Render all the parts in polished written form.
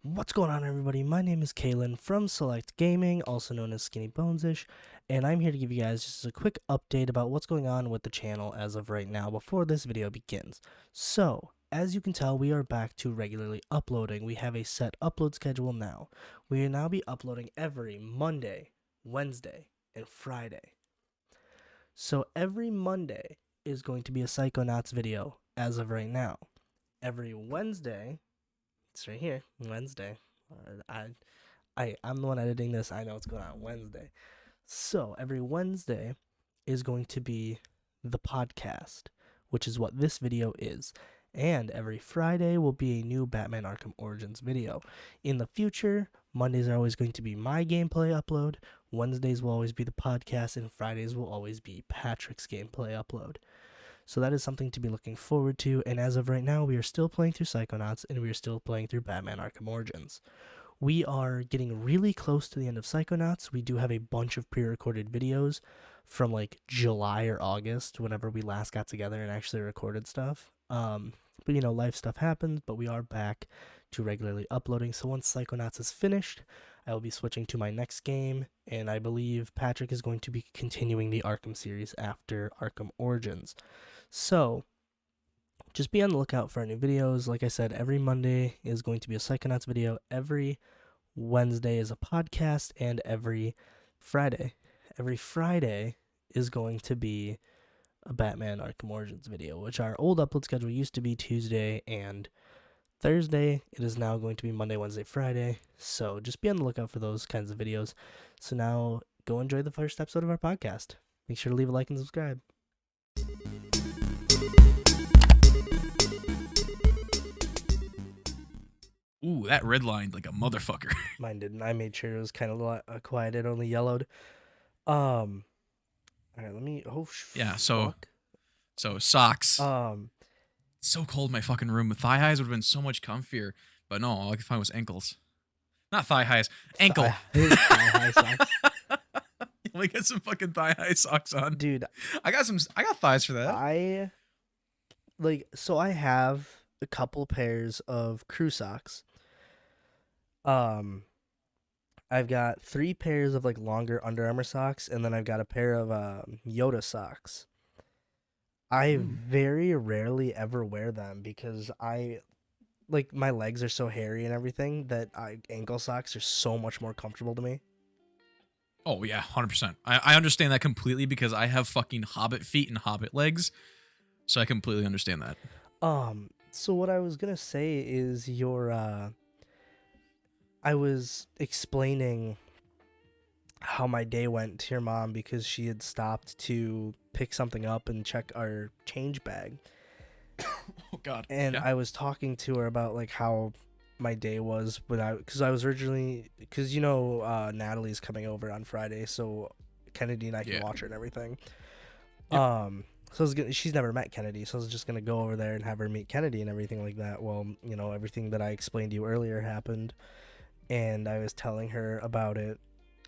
What's going on, everybody? My name is Kalen from Select Gaming, also known as Skinny Bonesish, and I'm here to give you guys just a quick update about what's going on with the channel as of right now before this video begins. So, as you can tell, we are back to regularly uploading. We have a set upload schedule now. We will now be uploading every Monday, Wednesday, and Friday. So every Monday is going to be a Psychonauts video as of right now. Every Wednesday, it's right here, Wednesday. I'm the one editing this. I know what's going on Wednesday. So every Wednesday is going to be the podcast, which is what this video is. And every Friday will be a new Batman Arkham Origins video. In the future, Mondays are always going to be my gameplay upload, Wednesdays will always be the podcast, and Fridays will always be Patrick's gameplay upload. So that is something to be looking forward to, and as of right now, we are still playing through Psychonauts, and we are still playing through Batman Arkham Origins. We are getting really close to the end of Psychonauts. We do have a bunch of pre-recorded videos from like July or August, whenever we last got together and actually recorded stuff. But life stuff happens, but we are back to regularly uploading. So once Psychonauts is finished, I will be switching to my next game, and I believe Patrick is going to be continuing the Arkham series after Arkham Origins. So, just be on the lookout for our new videos. Like I said, every Monday is going to be a Psychonauts video, every Wednesday is a podcast, and every Friday is going to be a Batman Arkham Origins video, which our old upload schedule used to be Tuesday and Thursday. It is now going to be Monday, Wednesday, Friday. So just be on the lookout for those kinds of videos. So now go enjoy the first episode of our podcast. Make sure to leave a like and subscribe. Ooh, that redlined like a motherfucker. Mine didn't. I made sure it was kind of quiet. It only yellowed. All right, let me. Oh, Yeah. fuck. So socks. Um, It's so cold in my fucking room. The thigh highs would have been so much comfier, but no, all I could find was ankles. Not thigh highs, ankle. Thigh socks. Let me get some fucking thigh high socks on, Dude. I got thighs for that. I have a couple pairs of crew socks. I've got 3 pairs of like longer Under Armour socks, and then I've got a pair of Yoda socks. I very rarely ever wear them because my legs are so hairy and everything that ankle socks are so much more comfortable to me. Oh yeah, 100%. I understand that completely because I have fucking hobbit feet and hobbit legs, so I completely understand that. So what I was gonna say is I was explaining how my day went to your mom because she had stopped to pick something up and check our change bag. Oh god. And yeah. I was talking to her about like how my day was because Natalie's coming over on Friday, so Kennedy and I can watch her and everything. Yep. So she's never met Kennedy, so I was just gonna go over there and have her meet Kennedy and everything like that. Well, everything that I explained to you earlier happened, and I was telling her about it,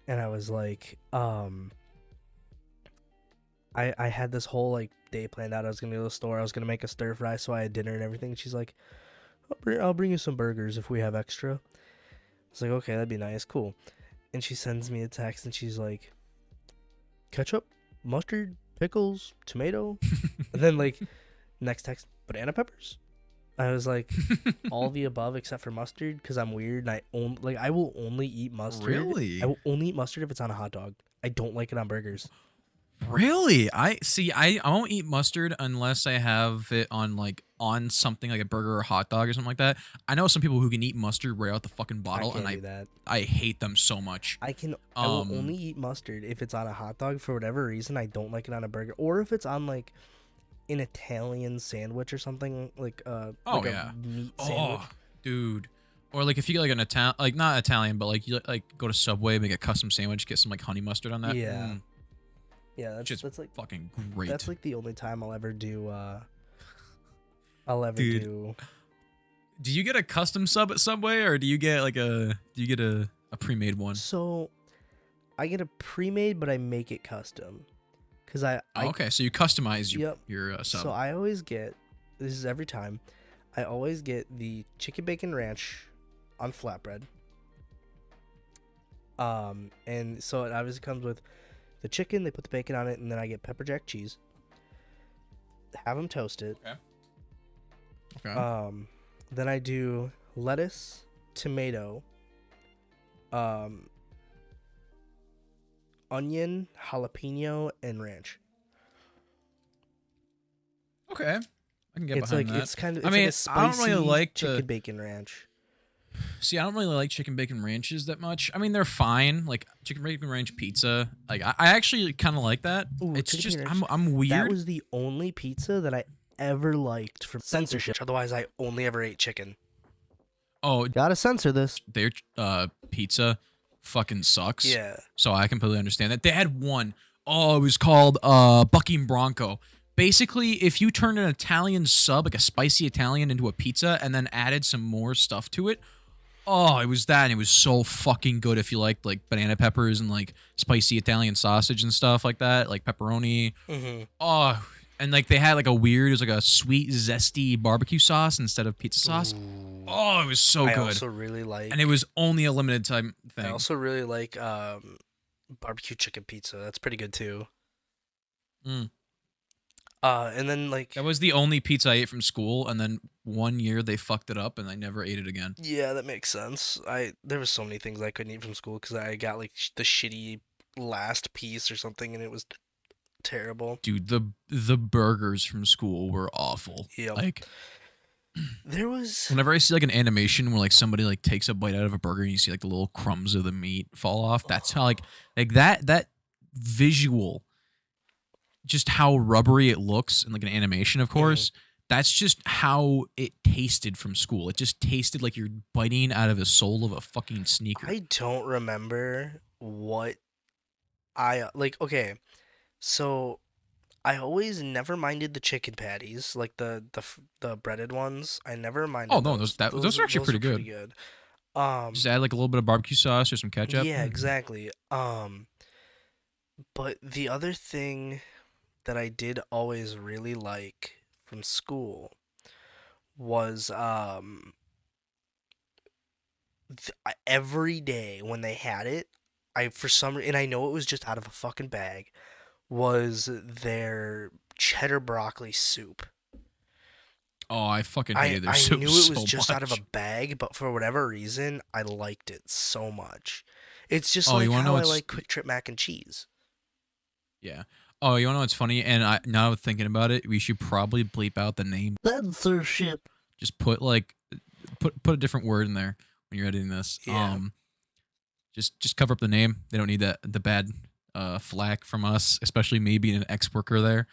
and I was like, I had this whole like day planned out. I was gonna go to the store. I was gonna make a stir fry, so I had dinner and everything. She's like, I'll bring you some burgers if we have extra. I was like, okay, that'd be nice, cool. And she sends me a text, and she's like, ketchup, mustard, pickles, tomato, and then like next text, banana peppers. I was like, all the above except for mustard because I'm weird and I will only eat mustard. Really? I will only eat mustard if it's on a hot dog. I don't like it on burgers. Really? I won't eat mustard unless I have it on something like a burger or a hot dog or something like that. I know some people who can eat mustard right out the fucking bottle, I can't do that. I hate them so much. I will only eat mustard if it's on a hot dog for whatever reason. I don't like it on a burger, or if it's on like an Italian sandwich or something like a meat sandwich. Oh, dude. Or like if you get like an Italian, like not Italian, but like you like go to Subway, make a custom sandwich, get some like honey mustard on that. Yeah. Yeah, that's like fucking great. That's like the only time I'll ever do. Do you get a custom sub at Subway, or do you get a pre-made one? So, I get a pre-made, but I make it custom. Okay, so you customize your sub. So I always get, this is every time, I always get the chicken bacon ranch on flatbread. And so it obviously comes with the chicken. They put the bacon on it, and then I get pepper jack cheese. Have them toasted. Okay. Okay. Then I do lettuce, tomato, onion, jalapeno, and ranch. Okay. I can get It's behind like that. it's kind of I it's mean, like a spicy I don't really like chicken bacon ranch. See, I don't really like chicken bacon ranches that much. I mean, they're fine. Like chicken bacon ranch pizza. Like I actually kind of like that. Ooh, It's chicken just bacon ranch. I'm weird. That was the only pizza that I ever liked from censorship. Otherwise, I only ever ate chicken. Oh, Gotta censor this. their pizza fucking sucks. Yeah. So I completely understand that. They had one. Oh, it was called Bucking Bronco. Basically, if you turned an Italian sub, like a spicy Italian, into a pizza and then added some more stuff to it, oh, it was that, and it was so fucking good if you liked like banana peppers and like spicy Italian sausage and stuff like that, like pepperoni. Mm-hmm. Oh, and like they had like a weird, it was like a sweet, zesty barbecue sauce instead of pizza sauce. Ooh. Oh, it was so I good. also really like. And it was only a limited time thing. I also really like barbecue chicken pizza. That's pretty good too. Mm. And then like That was the only pizza I ate from school, and then one year they fucked it up, and I never ate it again. yeah, that makes sense. There was so many things I couldn't eat from school because I got like the shitty last piece or something, and it was terrible. Dude, the burgers from school were awful. Yep. Like There was whenever I see like an animation where like somebody like takes a bite out of a burger and you see like the little crumbs of the meat fall off, that's how like that visual, just how rubbery it looks in like an animation, of course. That's just how it tasted from school. It just tasted like you're biting out of the sole of a fucking sneaker. I don't remember what I like. Okay, so I always never minded the chicken patties, like the breaded ones. I never minded Oh no, those. those are actually pretty good. Just add like a little bit of barbecue sauce or some ketchup. Yeah, exactly. But the other thing that I did always really like from school was every day when they had it, I for some and I know it was just out of a fucking bag, was their cheddar broccoli soup. Oh, I fucking hated their I soup knew it was so just out of a much. bag, but for whatever reason, I liked it so much. It's just Oh, like you want to know how I what's like Quick Trip mac and cheese. yeah. Oh, you want to know what's funny? And now thinking about it, we should probably bleep out the name. Censorship. Just put like put a different word in there when you're editing this. Yeah. Just cover up the name. They don't need the bad flack from us, especially me being an ex-worker there.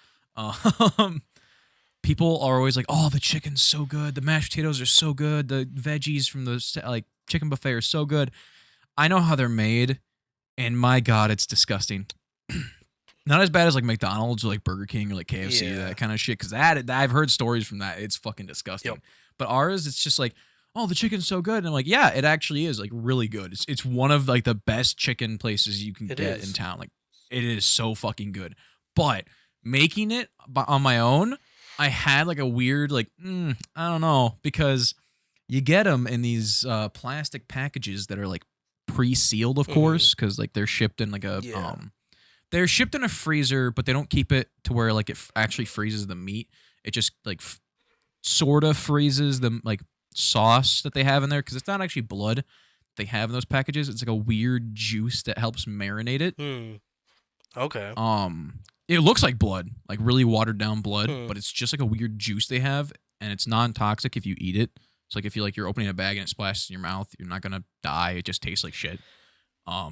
People are always like, "Oh, the chicken's so good. The mashed potatoes are so good. The veggies from the like chicken buffet are so good." I know how they're made, and my God, it's disgusting. Not as bad as like McDonald's or like Burger King or like KFC, Yeah. that kind of shit. Because that I've heard stories from that. It's fucking disgusting. Yep. But ours, it's just like, oh, the chicken's so good. And I'm like, yeah, it actually is like really good. It's one of like the best chicken places you can It get is. in town. Like it is so fucking good. But making it on my own, I had like a weird like I don't know, because you get them in these plastic packages that are like pre-sealed, of course, because like they're shipped in like a Yeah. they're shipped in a freezer, but they don't keep it to where like it actually freezes the meat. It just like sort of freezes the like sauce that they have in there, because it's not actually blood they have in those packages. It's like a weird juice that helps marinate it. Okay. It looks like blood, like really watered down blood, Hmm. but it's just like a weird juice they have, and it's non-toxic if you eat it. It's like if you're opening a bag and it splashes in your mouth, you're not gonna die. It just tastes like shit.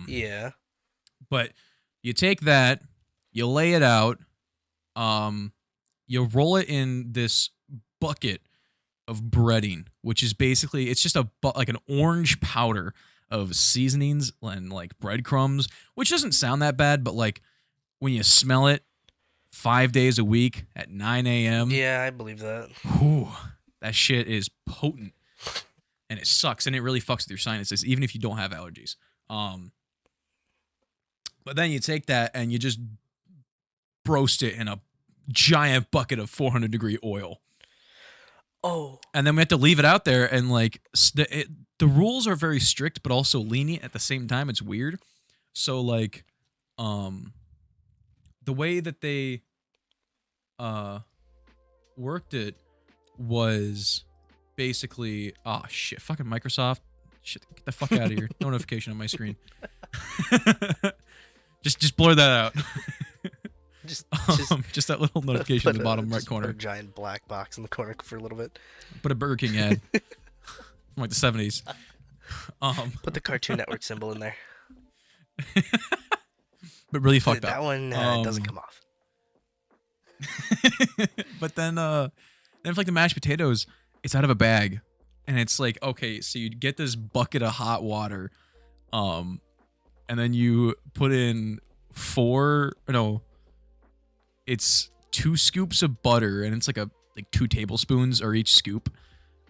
Yeah. But you take that, you lay it out, you roll it in this bucket of breading, which is basically it's just like an orange powder of seasonings and like breadcrumbs, which doesn't sound that bad, but like when you smell it 5 days a week at 9 a.m. Yeah, I believe that. Whew, that shit is potent, and it sucks, and it really fucks with your sinuses, even if you don't have allergies. But then you take that and you just roast it in a giant bucket of 400-degree oil. Oh. and then we have to leave it out there, and like the rules are very strict but also lenient at the same time. It's weird. So like, um, the way that they uh worked it was basically, oh shit, fucking Microsoft, shit, get the fuck out of here, no notification on my screen. just blur that out. Just Just that little notification in the bottom right just corner. put a giant black box in the corner for a little bit. Put a Burger King ad from like the 70s. Put the Cartoon Network symbol in there. But really fucked That up. one doesn't come off. But then for like the mashed potatoes, it's out of a bag, and it's like, okay, so you get this bucket of hot water, and then you put in it's 2 scoops of butter, and it's like 2 tablespoons or each scoop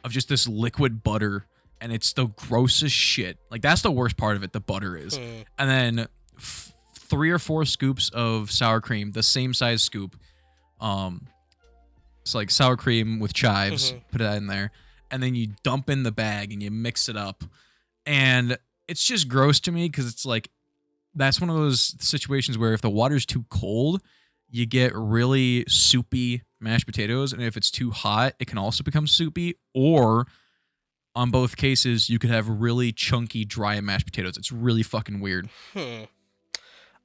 of just this liquid butter, and it's the grossest shit. Like, that's the worst part of it, the butter is. And then 3 or 4 scoops of sour cream, the same size scoop. It's like sour cream with chives, put that in there, and then you dump in the bag and you mix it up. And it's just gross to me because it's like, that's one of those situations where if the water's too cold, you get really soupy mashed potatoes, and if it's too hot, it can also become soupy. Or on both cases, you could have really chunky, dry mashed potatoes. It's really fucking weird. So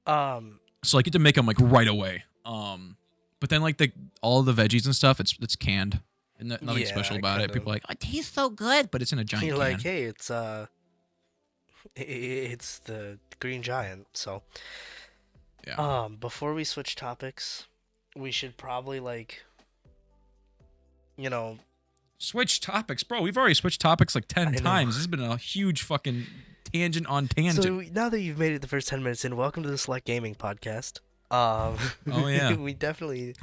like, you have to make them like right away. But then like all of the veggies and stuff, it's canned, and nothing special about it. People are like, oh, it tastes so good, but it's in a giant You're can. like, hey, it's the Green Giant. So yeah. Before we switch topics, we should probably Switch topics, bro. We've already switched topics like 10 I know. times. This has been a huge fucking tangent on tangent. So now that you've made it the first 10 minutes in, welcome to the Select Gaming Podcast. Oh yeah. We definitely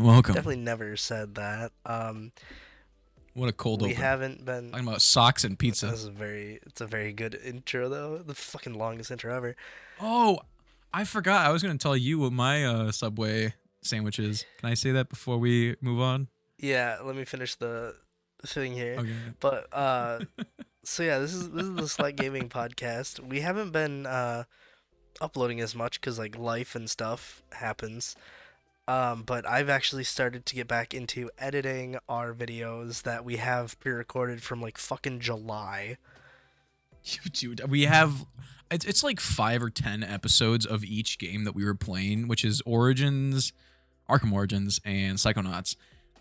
never said that. What a cold open. We haven't been talking about socks and pizza. It's a very good intro though. The fucking longest intro ever. Oh, I forgot. I was gonna tell you what my Subway sandwich is. Can I say that before we move on? Yeah, let me finish the thing here. Okay. But so yeah, this is the Select Gaming Podcast. We haven't been uploading as much because like life and stuff happens. But I've actually started to get back into editing our videos that we have pre-recorded from like fucking July. Dude, we have it's like 5 or 10 episodes of each game that we were playing, which is Origins, Arkham Origins, and Psychonauts,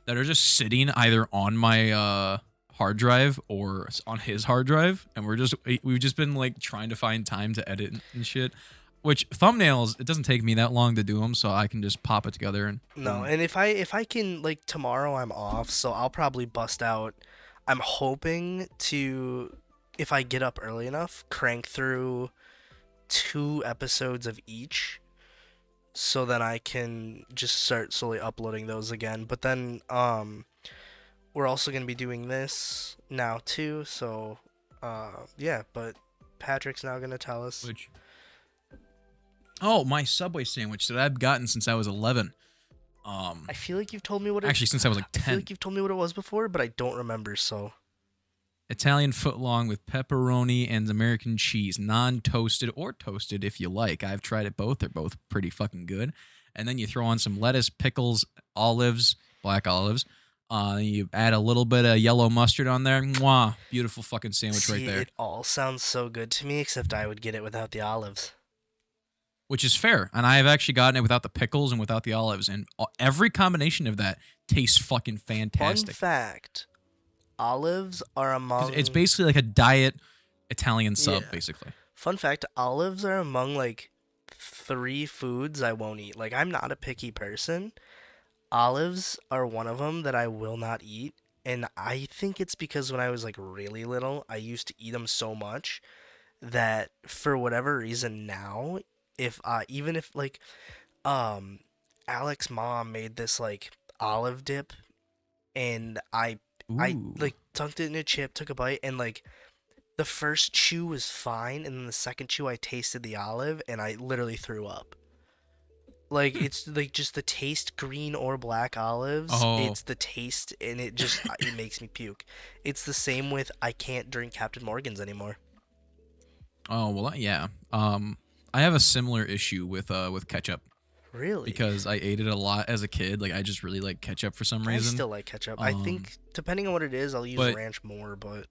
that are just sitting either on my hard drive or on his hard drive, and we've just been like trying to find time to edit and shit. Which thumbnails, it doesn't take me that long to do them, so I can just pop it together and no. And if I can, like, tomorrow I'm off, so I'll probably bust out. I'm hoping to, if I get up early enough, crank through 2 episodes of each, so that I can just start slowly uploading those again. But then we're also gonna be doing this now too. So yeah. But Patrick's now gonna tell us. Oh, my Subway sandwich that I've gotten since I was 11. I feel like you've told me what actually since I was like 10. I feel like you've told me what it was before, but I don't remember. So Italian footlong with pepperoni and American cheese, non-toasted or toasted if you like. I've tried it both. They're both pretty fucking good. And then you throw on some lettuce, pickles, olives, black olives. You add a little bit of yellow mustard on there. Mwah! Beautiful fucking sandwich right there. It all sounds so good to me, except I would get it without the olives. Which is fair. And I have actually gotten it without the pickles and without the olives. And every combination of that tastes fucking fantastic. Fun fact. Olives are among... It's basically like a diet Italian sub, basically. Fun fact, olives are among, like, 3 foods I won't eat. Like, I'm not a picky person. Olives are one of them that I will not eat. And I think it's because when I was, like, really little, I used to eat them so much that for whatever reason now, even if, like, Alex's mom made this, like, olive dip, and I like tunked it in a chip, took a bite, and like the first chew was fine, and then the second chew I tasted the olive and I literally threw up. Like it's like just the taste green or black olives. Oh, It's the taste and it makes me puke. It's the same with I can't drink Captain Morgan's anymore. oh well, yeah. I have a similar issue with ketchup Really? because I ate it a lot as a kid. Like I just really like ketchup for some I reason. still like ketchup. I Um, think depending on what it is, I'll use but ranch more, but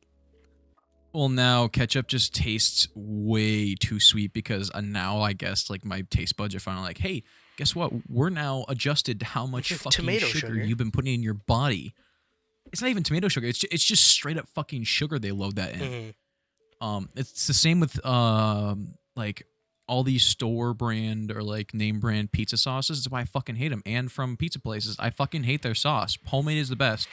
well, now ketchup just tastes way too sweet because now I guess like my taste buds are finally like, hey, guess what? We're now adjusted to how much fucking tomato sugar sugar. you've been putting in your body. It's not even tomato sugar. It's just straight up fucking sugar they load that in. Hmm. It's the same with like all these store brand or like name brand pizza sauces. That's why I fucking hate them. And from pizza places, I fucking hate their sauce. Homemade is the best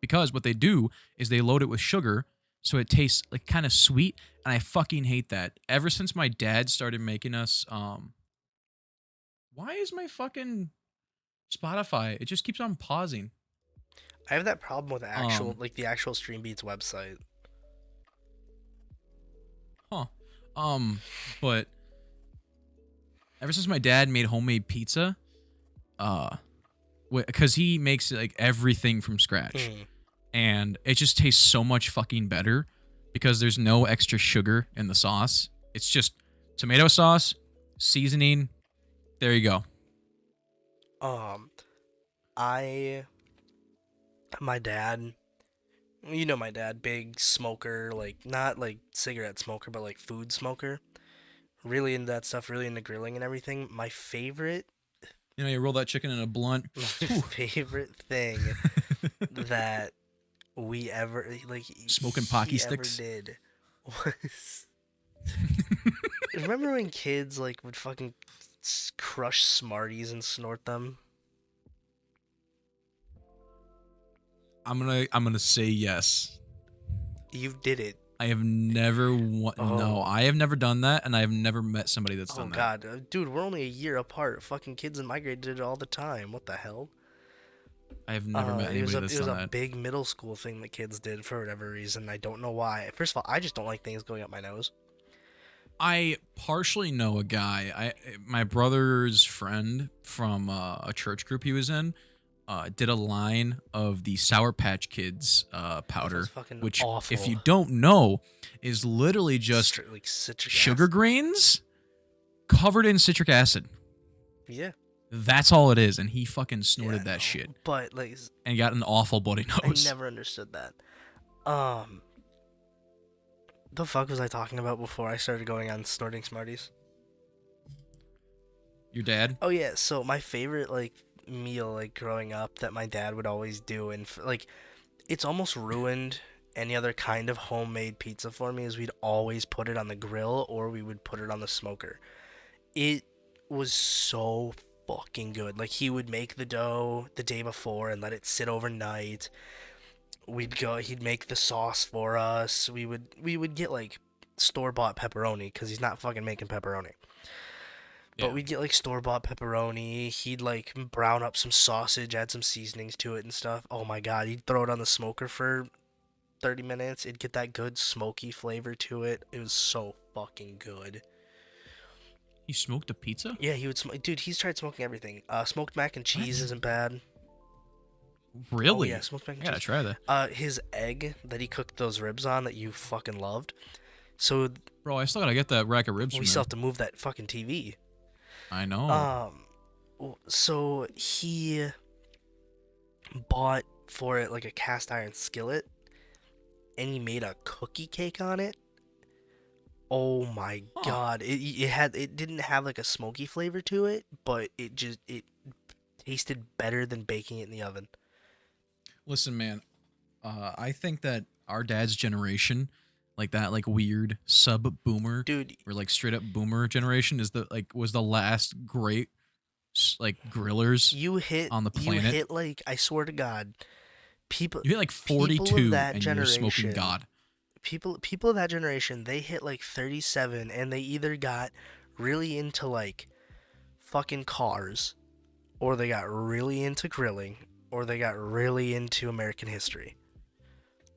because what they do is they load it with sugar, so it tastes like kind of sweet, and I fucking hate that. Ever since my dad started making us, why is my fucking Spotify? It just keeps on pausing. I have that problem with Um, the actual Stream Beats website. huh. Um, but ever since my dad made homemade pizza, uh, because he makes like everything from scratch, Hmm. and it just tastes so much fucking better because there's no extra sugar in the sauce. It's just tomato sauce, seasoning. There you go. Um, I my dad, you know my dad, big smoker, like not like cigarette smoker, but like food smoker. Really into that stuff, really into grilling and everything. You know, you roll that chicken in a blunt. My Whew. favorite thing that we ever like Smoking pocky he ever sticks. did was remember when kids like would fucking crush Smarties and snort them? I'm gonna say yes. You did it. I have never no, Oh. I have never done that, and I have never met somebody that's Oh done that. god, dude, we're only a year apart. Fucking kids in my grade did it all the time. What the hell? I have never met anybody It that's was done a that. big middle school thing that kids did for whatever reason. I don't know why. First of all, I just don't like things going up my nose. I partially know a guy. My brother's friend from a church group he was in did a line of the Sour Patch Kids That sounds powder, fucking which, if awful. you don't know, is literally just Straight like citric sugar acid. grains covered in citric acid. Yeah. That's all it is, and he fucking Yeah, snorted that no. shit But like and got an awful bloody I nose. never understood that. Um the fuck was I talking about before I started going on snorting Smarties? Your dad? Oh yeah, so my favorite like meal like growing up that my dad would always do and like it's almost ruined any other kind of homemade pizza for me is we'd always put it on the grill or we would put it on the smoker. It was so fucking good. Like he would make the dough the day before and let it sit overnight. He'd make the sauce for us. We would get like store-bought pepperoni cuz he's not fucking making pepperoni. But Yeah. we'd get like store-bought pepperoni. He'd like brown up some sausage, add some seasonings to it and stuff. Oh my god, he'd throw it on the smoker for 30 minutes. It'd get that good smoky flavor to it. It was so fucking good. He smoked a pizza? Yeah, he would smoke. Dude, he's tried smoking everything. Smoked mac and cheese What? isn't bad. Oh yeah, Really? smoked mac I and gotta cheese. try that. His egg that he cooked those ribs on that you fucking loved. So Bro, I still gotta get that rack of ribs we from still there. have to move that fucking TV. I know. Um, so he bought for it like a cast iron skillet, and he made a cookie cake on it. Oh my Huh. god! It didn't have like a smoky flavor to it, but it tasted better than baking it in the oven. Listen, man, I think that our dad's generation, like that, like weird sub boomer Dude, or like straight up boomer generation, is the like was the last great like grillers on the you planet. hit like I swear to God, people You hit like people of 42 that and you're smoking generation, God. people of that generation, they hit like 37 and they either got really into like fucking cars or they got really into grilling or they got really into American history.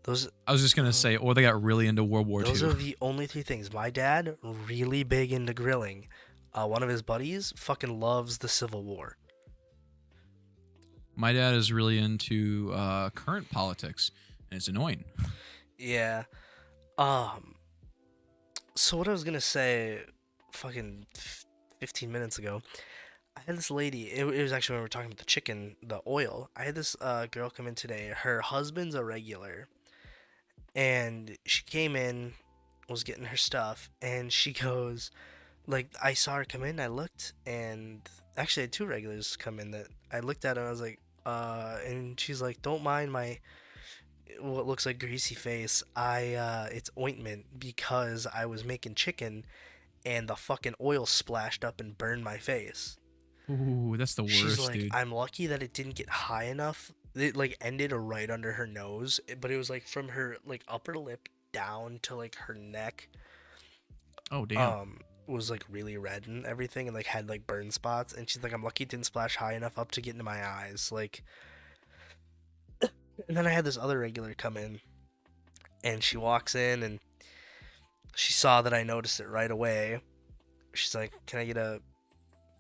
Those I was just gonna uh, say, or they got really into World War those II. are the only three things. My dad really big into grilling. One of his buddies fucking loves the Civil War. My dad is really into current politics, and it's annoying. Yeah. Um. So what I was gonna say, fucking 15 minutes ago, I had this lady. It was actually when we were talking about the chicken, the oil. I had this girl come in today. Her husband's a regular, and she came in, was getting her stuff, and she goes, like, I saw her come in. I looked, and actually, I had two regulars come in that I looked at, and I was like, and she's like, don't mind my what looks like greasy face. It's ointment because I was making chicken and the fucking oil splashed up and burned my face. Ooh, that's the She's worst, like, dude. I'm lucky that it didn't get high enough. It like ended right under her nose, but it was like from her like upper lip down to like her neck. Oh, damn. Um, was like really red and everything, and like had like burn spots. And she's like, I'm lucky it didn't splash high enough up to get into my eyes. Like, and then I had this other regular come in, and she walks in and she saw that I noticed it right away. She's like, "Can I get a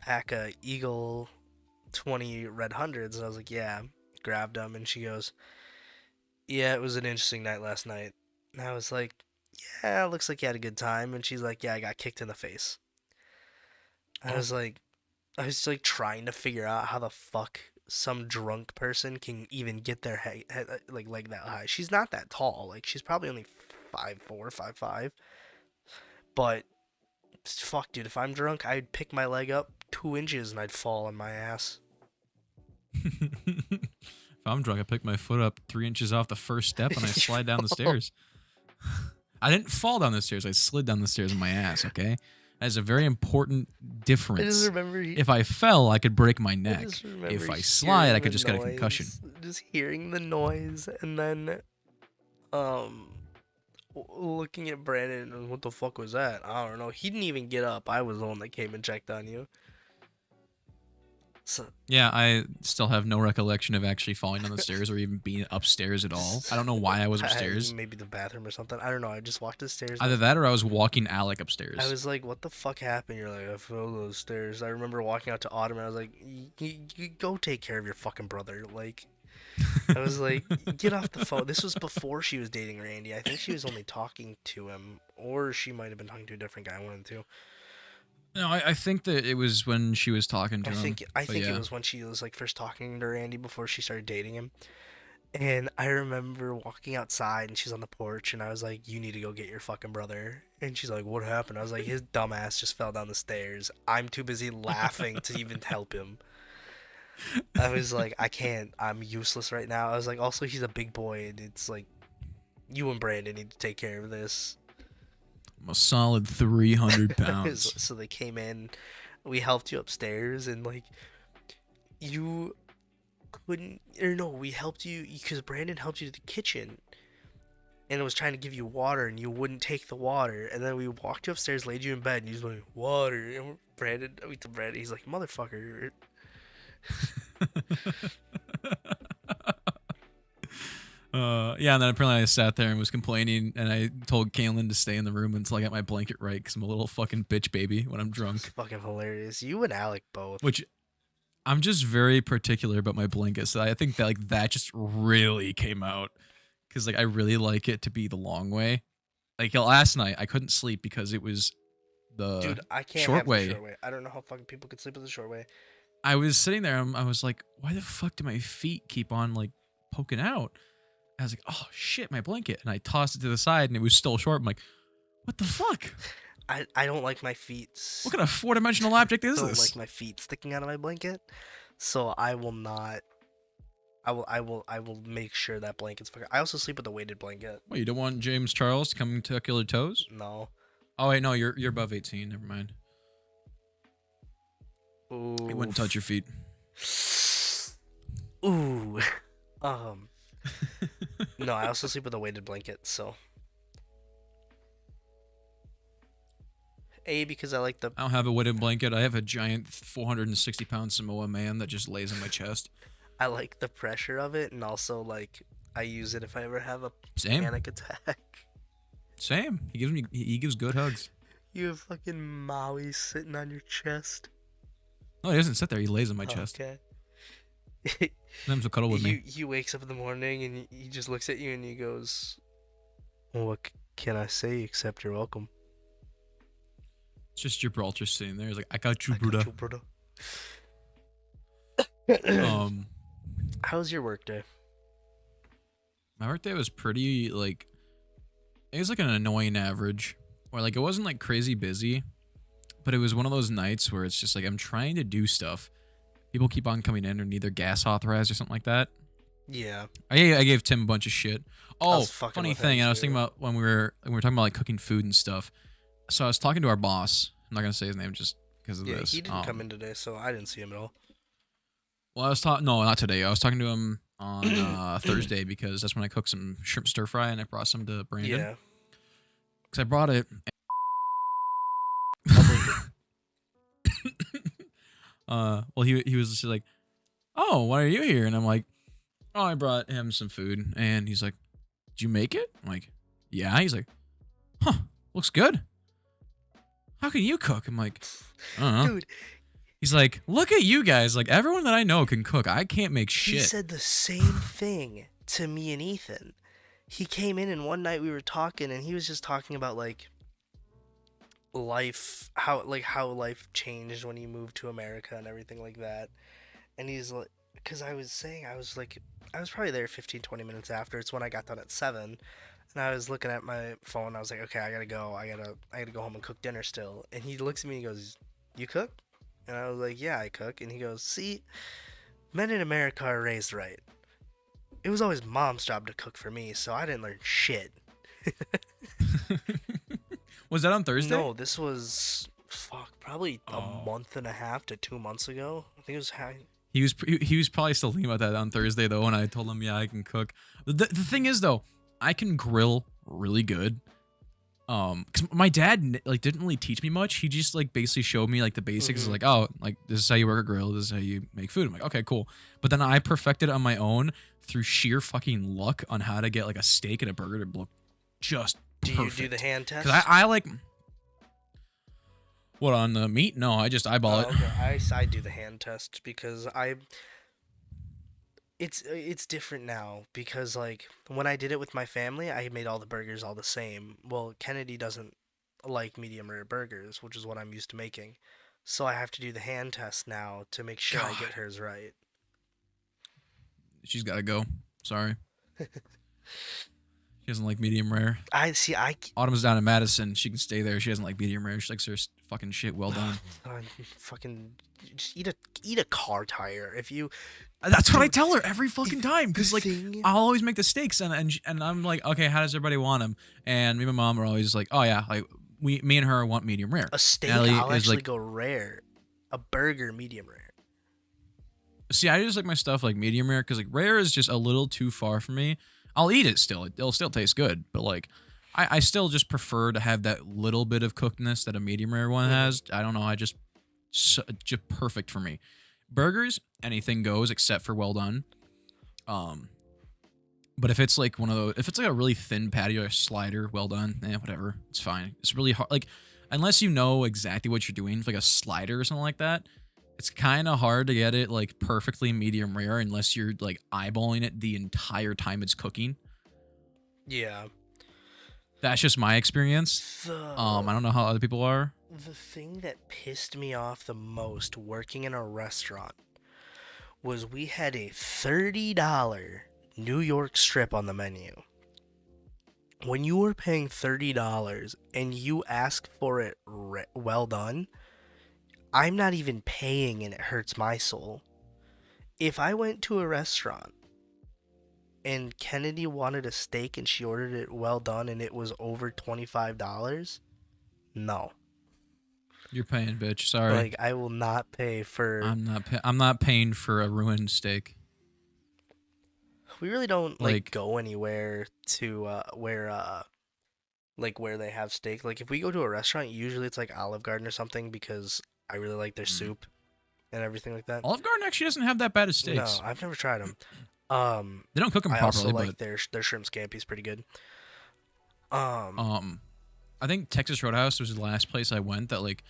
pack of Eagle 20 Red Hundreds?" And I was like, "Yeah." Grabbed them, and she goes, "Yeah, it was an interesting night last night." And I was like, "Yeah, looks like you had a good time." And she's like, "Yeah, I got kicked in the face." I Oh. was like, I was like trying to figure out how the fuck some drunk person can even get their head like leg that high. She's not that tall. Like she's probably only 5'4", 5'5". But fuck, dude, if I'm drunk, I'd pick my leg up 2 inches and I'd fall on my ass. If I'm drunk, I pick my foot up 3 inches off the first step and I slide down the stairs. I didn't fall down the stairs. I slid down the stairs on my ass, okay? That is a very important I just difference. remember, If I fell, I could break my I neck. just remember If I slide, I hearing the could just get a concussion. noise, just hearing the noise, and then um looking at Brandon and what the fuck was that? I don't know. He didn't even get up. I was the one that came and checked on you. So Yeah, I still have no recollection of actually falling down the stairs or even being upstairs at all. I don't know why I was upstairs. maybe the bathroom or something. I don't know. I just walked the stairs. Either that or I was walking Alec I upstairs. was like, "What the fuck happened?" You're like, "I fell those stairs." I remember walking out to Autumn, and I was like, You go take care of your fucking brother." Like, I was like, "Get off the phone." This was before she was dating Randy. I think she was only talking to him, or she might have been talking to a different guy. One of the two. No, I think that it was when she was talking to I him. think I But think it yeah. was when she was like first talking to Randy before she started dating him. And I remember walking outside and she's on the porch and I was like, "You need to go get your fucking brother." And she's like, "What happened?" I was like, "His dumbass just fell down the stairs. I'm too busy laughing to even help him." I was like, "I can't. I'm useless right now." I was like, "Also, he's a big boy and it's like you and Brandon need to take care of this." I'm a solid 300 pounds. So they came in, we helped you upstairs and like you couldn't, or no, we helped you because Brandon helped you to the kitchen and was trying to give you water and you wouldn't take the water. And then we walked you upstairs, laid you in bed, and you was like, "Water." And Brandon, we told Brandon, he's like, "Motherfucker." Yeah, and then apparently I sat there and was complaining, and I told Kalen to stay in the room until I got my blanket right, because I'm a little fucking bitch baby when I'm It's drunk. fucking hilarious. You and Alec both. Which I'm just very particular about my blanket, so I think that like that just really came out, because like I really like it to be the long way. Like last night, I couldn't sleep because it was the Dude, I can't short have the way. short way. I don't know how fucking people could sleep with the short way. I was sitting there, I was like, why the fuck do my feet keep on like poking out? I was like, oh shit, my blanket. And I tossed it to the side and it was still short. I'm like, what the fuck? I don't like my feet. What kind of four-dimensional object I is don't like this? my feet sticking out of my blanket. So I will not. I will make sure that blanket's fucking. I also sleep with a weighted blanket. What, you don't want James Charles to come and tuck your toes? No. Oh wait, no, you're above 18. Never mind. He Ooh. wouldn't touch your feet. Ooh. Um. No, I also sleep with a weighted blanket. So because I like the I don't have a weighted blanket. I have a giant 460-pound Samoa man that just lays on my chest. pressure of it, and also like I use it if I ever have a Same, panic attack. same. He gives good hugs. You have fucking Maui sitting on your chest. No, he doesn't sit there. He lays on my chest. Okay. Sometimes he'll cuddle with me. He wakes up in the morning and he just looks at you and he goes, well, what can I say except you're welcome? It's just Gibraltar sitting there. He's like, I got you, I brother. got you, brother. How was your work day? My work day was pretty, like, it was like an annoying average. Or, like, it wasn't, like, crazy busy. But it was one of those nights where it's just like, I'm trying to do stuff. People keep on coming in or need their gas authorized or something like that. Yeah. I gave Tim a bunch of shit. Oh, funny thing. I was thinking about when we were talking about like cooking food and stuff. So I was talking to our boss. I'm not gonna say his name just because of this. He didn't come in today, so I didn't see him at all. Well, I was talking. No, not today. I was talking to him on Thursday because that's when I cooked some shrimp stir fry and I brought some to Brandon. Yeah. Because I brought it. Well, he was just like, oh, why are you here? And I'm like, oh, I brought him some food. And he's like, did you make it? I'm like, yeah. He's like, huh, looks good. How can you cook? I'm like, I don't know. Dude. He's like, look at you guys. Like, everyone that I know can cook. I can't make shit. He said the same thing to me and Ethan. He came in and one night we were talking and he was just talking about like life, how life changed when he moved to America and everything like that. And he's like, because I was probably there 15-20 minutes after. It's when I got done at 7, and I was looking at my phone. I was like, okay, I gotta go. I gotta go home and cook dinner still. And he looks at me and he goes, you cook? And I was like, yeah, I cook. And he goes, see, men in America are raised right. It was always mom's job to cook for me, so I didn't learn shit. Was that on Thursday? No, this was probably a month and a half to 2 months ago. I think it was. He was probably still thinking about that on Thursday though, when I told him, yeah, I can cook. The thing is though, I can grill really good. Cause my dad like didn't really teach me much. He just like basically showed me like the basics. Mm-hmm. Like, oh, like this is how you work a grill. This is how you make food. I'm like, okay, cool. But then I perfected it on my own through sheer fucking luck on how to get like a steak and a burger to look just perfect. Do you do the hand test? Cause I like. What, on the meat? No, I just eyeball it. Okay. I do the hand test because it's different now because like when I did it with my family, I made all the burgers all the same. Well, Kennedy doesn't like medium rare burgers, which is what I'm used to making. So I have to do the hand test now to make sure I get hers right. She's got to go. Sorry. She doesn't like medium rare. Autumn's down in Madison. She can stay there. She doesn't like medium rare. She likes her fucking shit well done. Fucking just eat a car tire if you. That's what I tell her every fucking time. Because like I'll always make the steaks and I'm like, okay, how does everybody want them? And me and my mom are always like, oh yeah, like me and her want medium rare. A steak, I'll actually go rare. A burger, medium rare. See, I just like my stuff like medium rare because like rare is just a little too far for me. I'll eat it still. It'll still taste good, but like I still just prefer to have that little bit of cookedness that a medium rare one has. I don't know. Just perfect for me. Burgers, anything goes except for well done. But if it's like one of those, if it's like a really thin patty or a slider, well done, whatever, it's fine. It's really hard. Like unless you know exactly what you're doing, like a slider or something like that, it's kind of hard to get it like perfectly medium rare unless you're like eyeballing it the entire time it's cooking. Yeah. That's just my experience. I don't know how other people are. The thing that pissed me off the most working in a restaurant was we had a $30 New York strip on the menu. When you were paying $30 and you ask for it well done, I'm not even paying and it hurts my soul. If I went to a restaurant and Kennedy wanted a steak and she ordered it well done and it was over $25, no. You're paying, bitch. Sorry. Like I will not pay for. I'm not paying for a ruined steak. We really don't like go anywhere to where they have steak. Like if we go to a restaurant, usually it's like Olive Garden or something because I really like their soup and everything like that. Olive Garden actually doesn't have that bad of steaks. No, I've never tried them. They don't cook them properly. I also like their shrimp scampi's pretty good. I I think Texas Roadhouse was the last place I went that like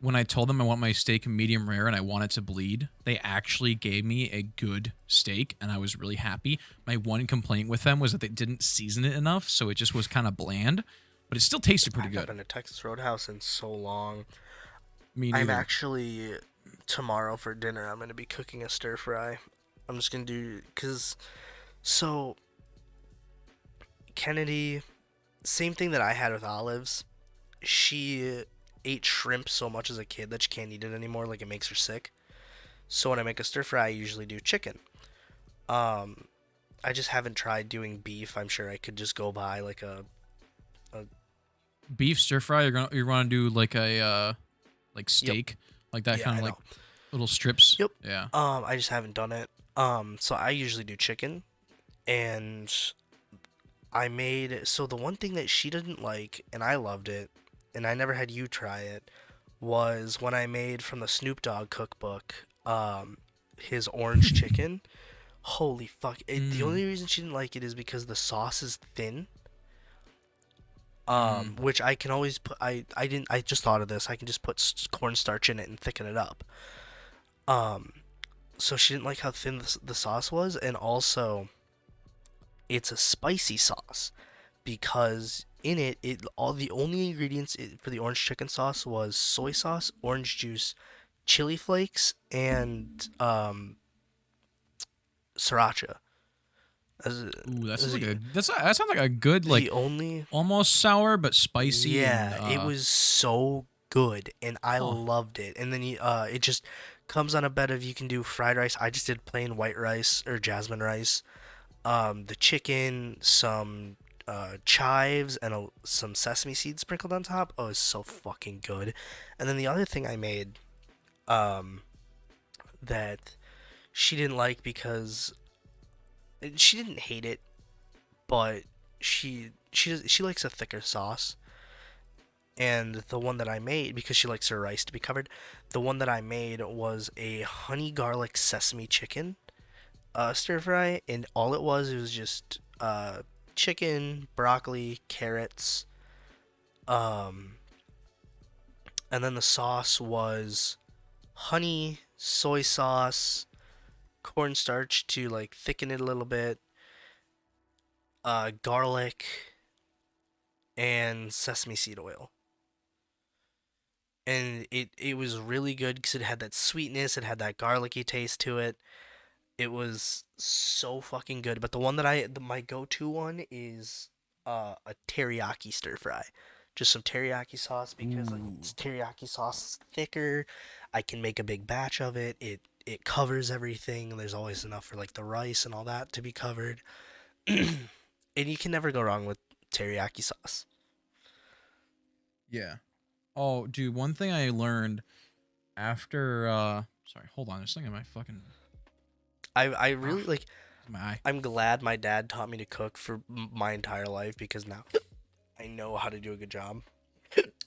when I told them I want my steak medium rare and I want it to bleed, they actually gave me a good steak and I was really happy. My one complaint with them was that they didn't season it enough, so it just was kind of bland, but it still tasted pretty I've not good. been to Texas Roadhouse in so long. Me I'm neither. actually tomorrow for dinner. I'm gonna be cooking a stir fry. I'm just gonna do because so Kennedy, same thing that I had with olives. She ate shrimp so much as a kid that she can't eat it anymore. Like it makes her sick. So when I make a stir fry, I usually do chicken. Um, I just haven't tried doing beef. I'm sure I could just go buy like a Beef stir fry, you're gonna do like a like yep, steak, like that yeah, kind I of like know. little strips. Yep. Yeah. I just haven't done it. So I usually do chicken, and I made so the one thing that she didn't like, and I loved it, and I never had you try it, was when I made from the Snoop Dogg cookbook, his orange chicken. Holy fuck! The Mm, only reason she didn't like it is because the sauce is thin. mm. Which I can always put. I didn't. I just thought of this. I can just put cornstarch in it and thicken it up. Um, so she didn't like how thin the sauce was, and also it's a spicy sauce because in it all the only ingredients for the orange chicken sauce was soy sauce, orange juice, chili flakes, and sriracha. As, Ooh, that sounds as like the, that sounds like a good the like only almost sour but spicy and yeah, it was so good and I huh. loved it. And then it just comes on a bed of you can do fried rice. I just did plain white rice or jasmine rice. The chicken, some chives, and some sesame seeds sprinkled on top. Oh, it's so fucking good. And then the other thing I made um, that she didn't like because she didn't hate it, but she likes a thicker sauce. And the one that I made, because she likes her rice to be covered, the one that I made was a honey garlic sesame chicken stir fry, and all it was just chicken, broccoli, carrots, um, and then the sauce was honey, soy sauce, cornstarch to like thicken it a little bit, garlic, and sesame seed oil. And it was really good because it had that sweetness, it had that garlicky taste to it. It was so fucking good. But the one that my go-to one is a teriyaki stir fry. Just some teriyaki sauce because like Ooh. teriyaki sauce is thicker. I can make a big batch of it. It covers everything. There's always enough for like the rice and all that to be covered. And you can never go wrong with teriyaki sauce. Yeah. Oh, dude, one thing I learned after sorry, hold on, there's something in my fucking I really ah, like my eye. I'm glad my dad taught me to cook for my entire life because now I know how to do a good job.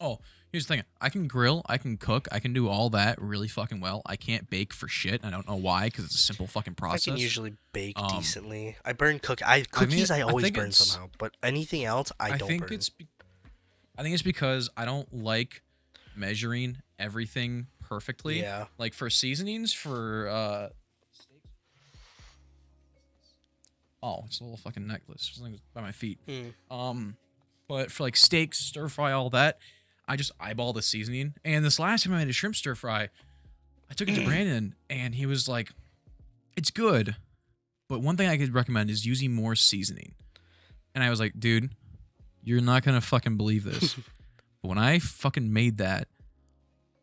Oh, here's the thing. I can grill, I can cook, I can do all that really fucking well. I can't bake for shit. I don't know why, because it's a simple fucking I can process. usually bake Um, decently. I burn cookies. I I always think burn it's somehow, but anything else I I don't think burn. it's I think it's because I don't like measuring everything perfectly. Yeah. Like for seasonings for oh, it's a little fucking necklace. Something's by my feet. Mm. Um, but for like steaks, stir fry, all that, I just eyeball the seasoning. And this last time I made a shrimp stir fry, I took it to Brandon and he was like, "It's good, but one thing I could recommend is using more seasoning." And I was like, "Dude, you're not gonna fucking believe this." But when I fucking made that,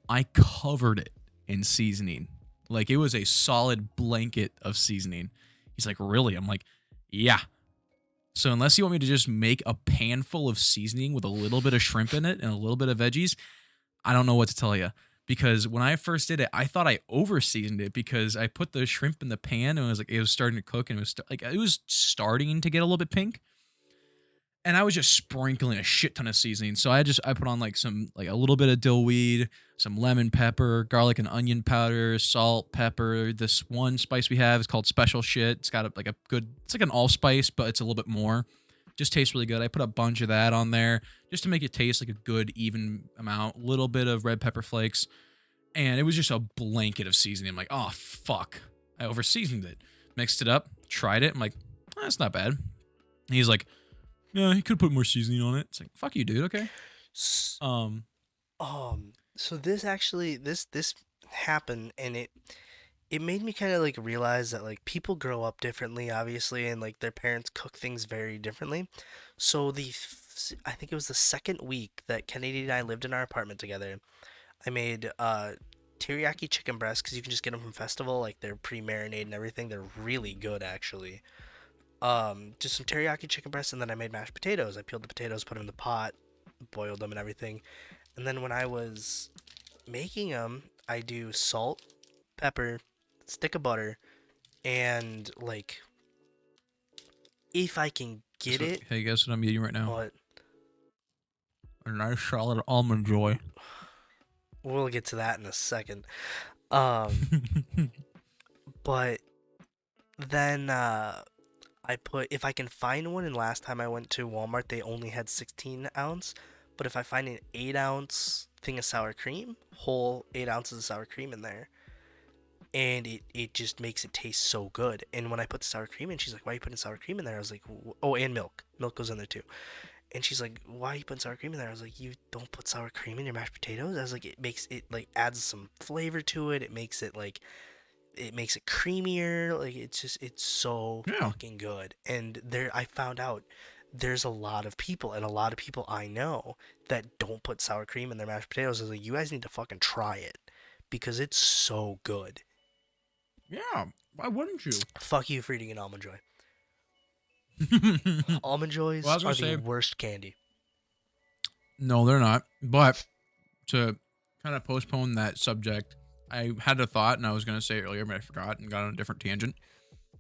I covered it in seasoning. Like it was a solid blanket of seasoning. He's like, "Really?" I'm like, "Yeah." So unless you want me to just make a pan full of seasoning with a little bit of shrimp in it and a little bit of veggies, I don't know what to tell you. Because when I first did it, I thought I over seasoned it because I put the shrimp in the pan and it was starting to cook and it was starting to get a little bit pink. And I was just sprinkling a shit ton of seasoning. So I put on like a little bit of dill weed, some lemon pepper, garlic and onion powder, salt, pepper. This one spice we have is called special shit. It's got like a good, it's like an allspice, but it's a little bit more. Just tastes really good. I put a bunch of that on there just to make it taste like a good even amount. Little bit of red pepper flakes, and it was just a blanket of seasoning. I'm like, oh fuck, I over seasoned it. Mixed it up, tried it. I'm like, that's not bad. And he's like, yeah, he could put more seasoning on it. It's like, fuck you, dude. Okay. S- Um, so this actually this happened, and it made me kind of like realize that like people grow up differently, obviously, and like their parents cook things very differently. So I think it was the second week that Kennedy and I lived in our apartment together. I made teriyaki chicken breasts because you can just get them from Festival. Like they're pre-marinated and everything. They're really good actually. Just some teriyaki chicken breasts, and then I made mashed potatoes. I peeled the potatoes, put them in the pot, boiled them and everything. And then when I was making them, I do salt, pepper, stick of butter, and like if I can get it, hey, guess what I'm eating right now? but A nice solid almond joy. we'll get to that in a second. Um, but then I put if I can find one. And last time I went to Walmart, they only had 16 ounce. But if I find an 8 ounce thing of sour cream, whole 8 ounces of sour cream in there, and it just makes it taste so good. And when I put the sour cream in, she's like, "Why are you putting sour cream in there?" I was like, "Oh, and milk. Milk goes in there too." And she's like, "Why are you putting sour cream in there?" I was like, "You don't put sour cream in your mashed potatoes." I was like, "It makes it like adds some flavor to it. It makes it like it makes it creamier. Like it's so Yeah. fucking good." And there I found out there's a lot of people, and a lot of people I know that don't put sour cream in their mashed potatoes. I was like, "You guys need to fucking try it because it's so good." Yeah. Why wouldn't you? Fuck you for eating an almond joy. Well, Almond I joys was gonna are the say worst candy. no, they're not. But to kind of postpone that subject, I had a thought and I was gonna say it earlier, but I forgot and got on a different tangent.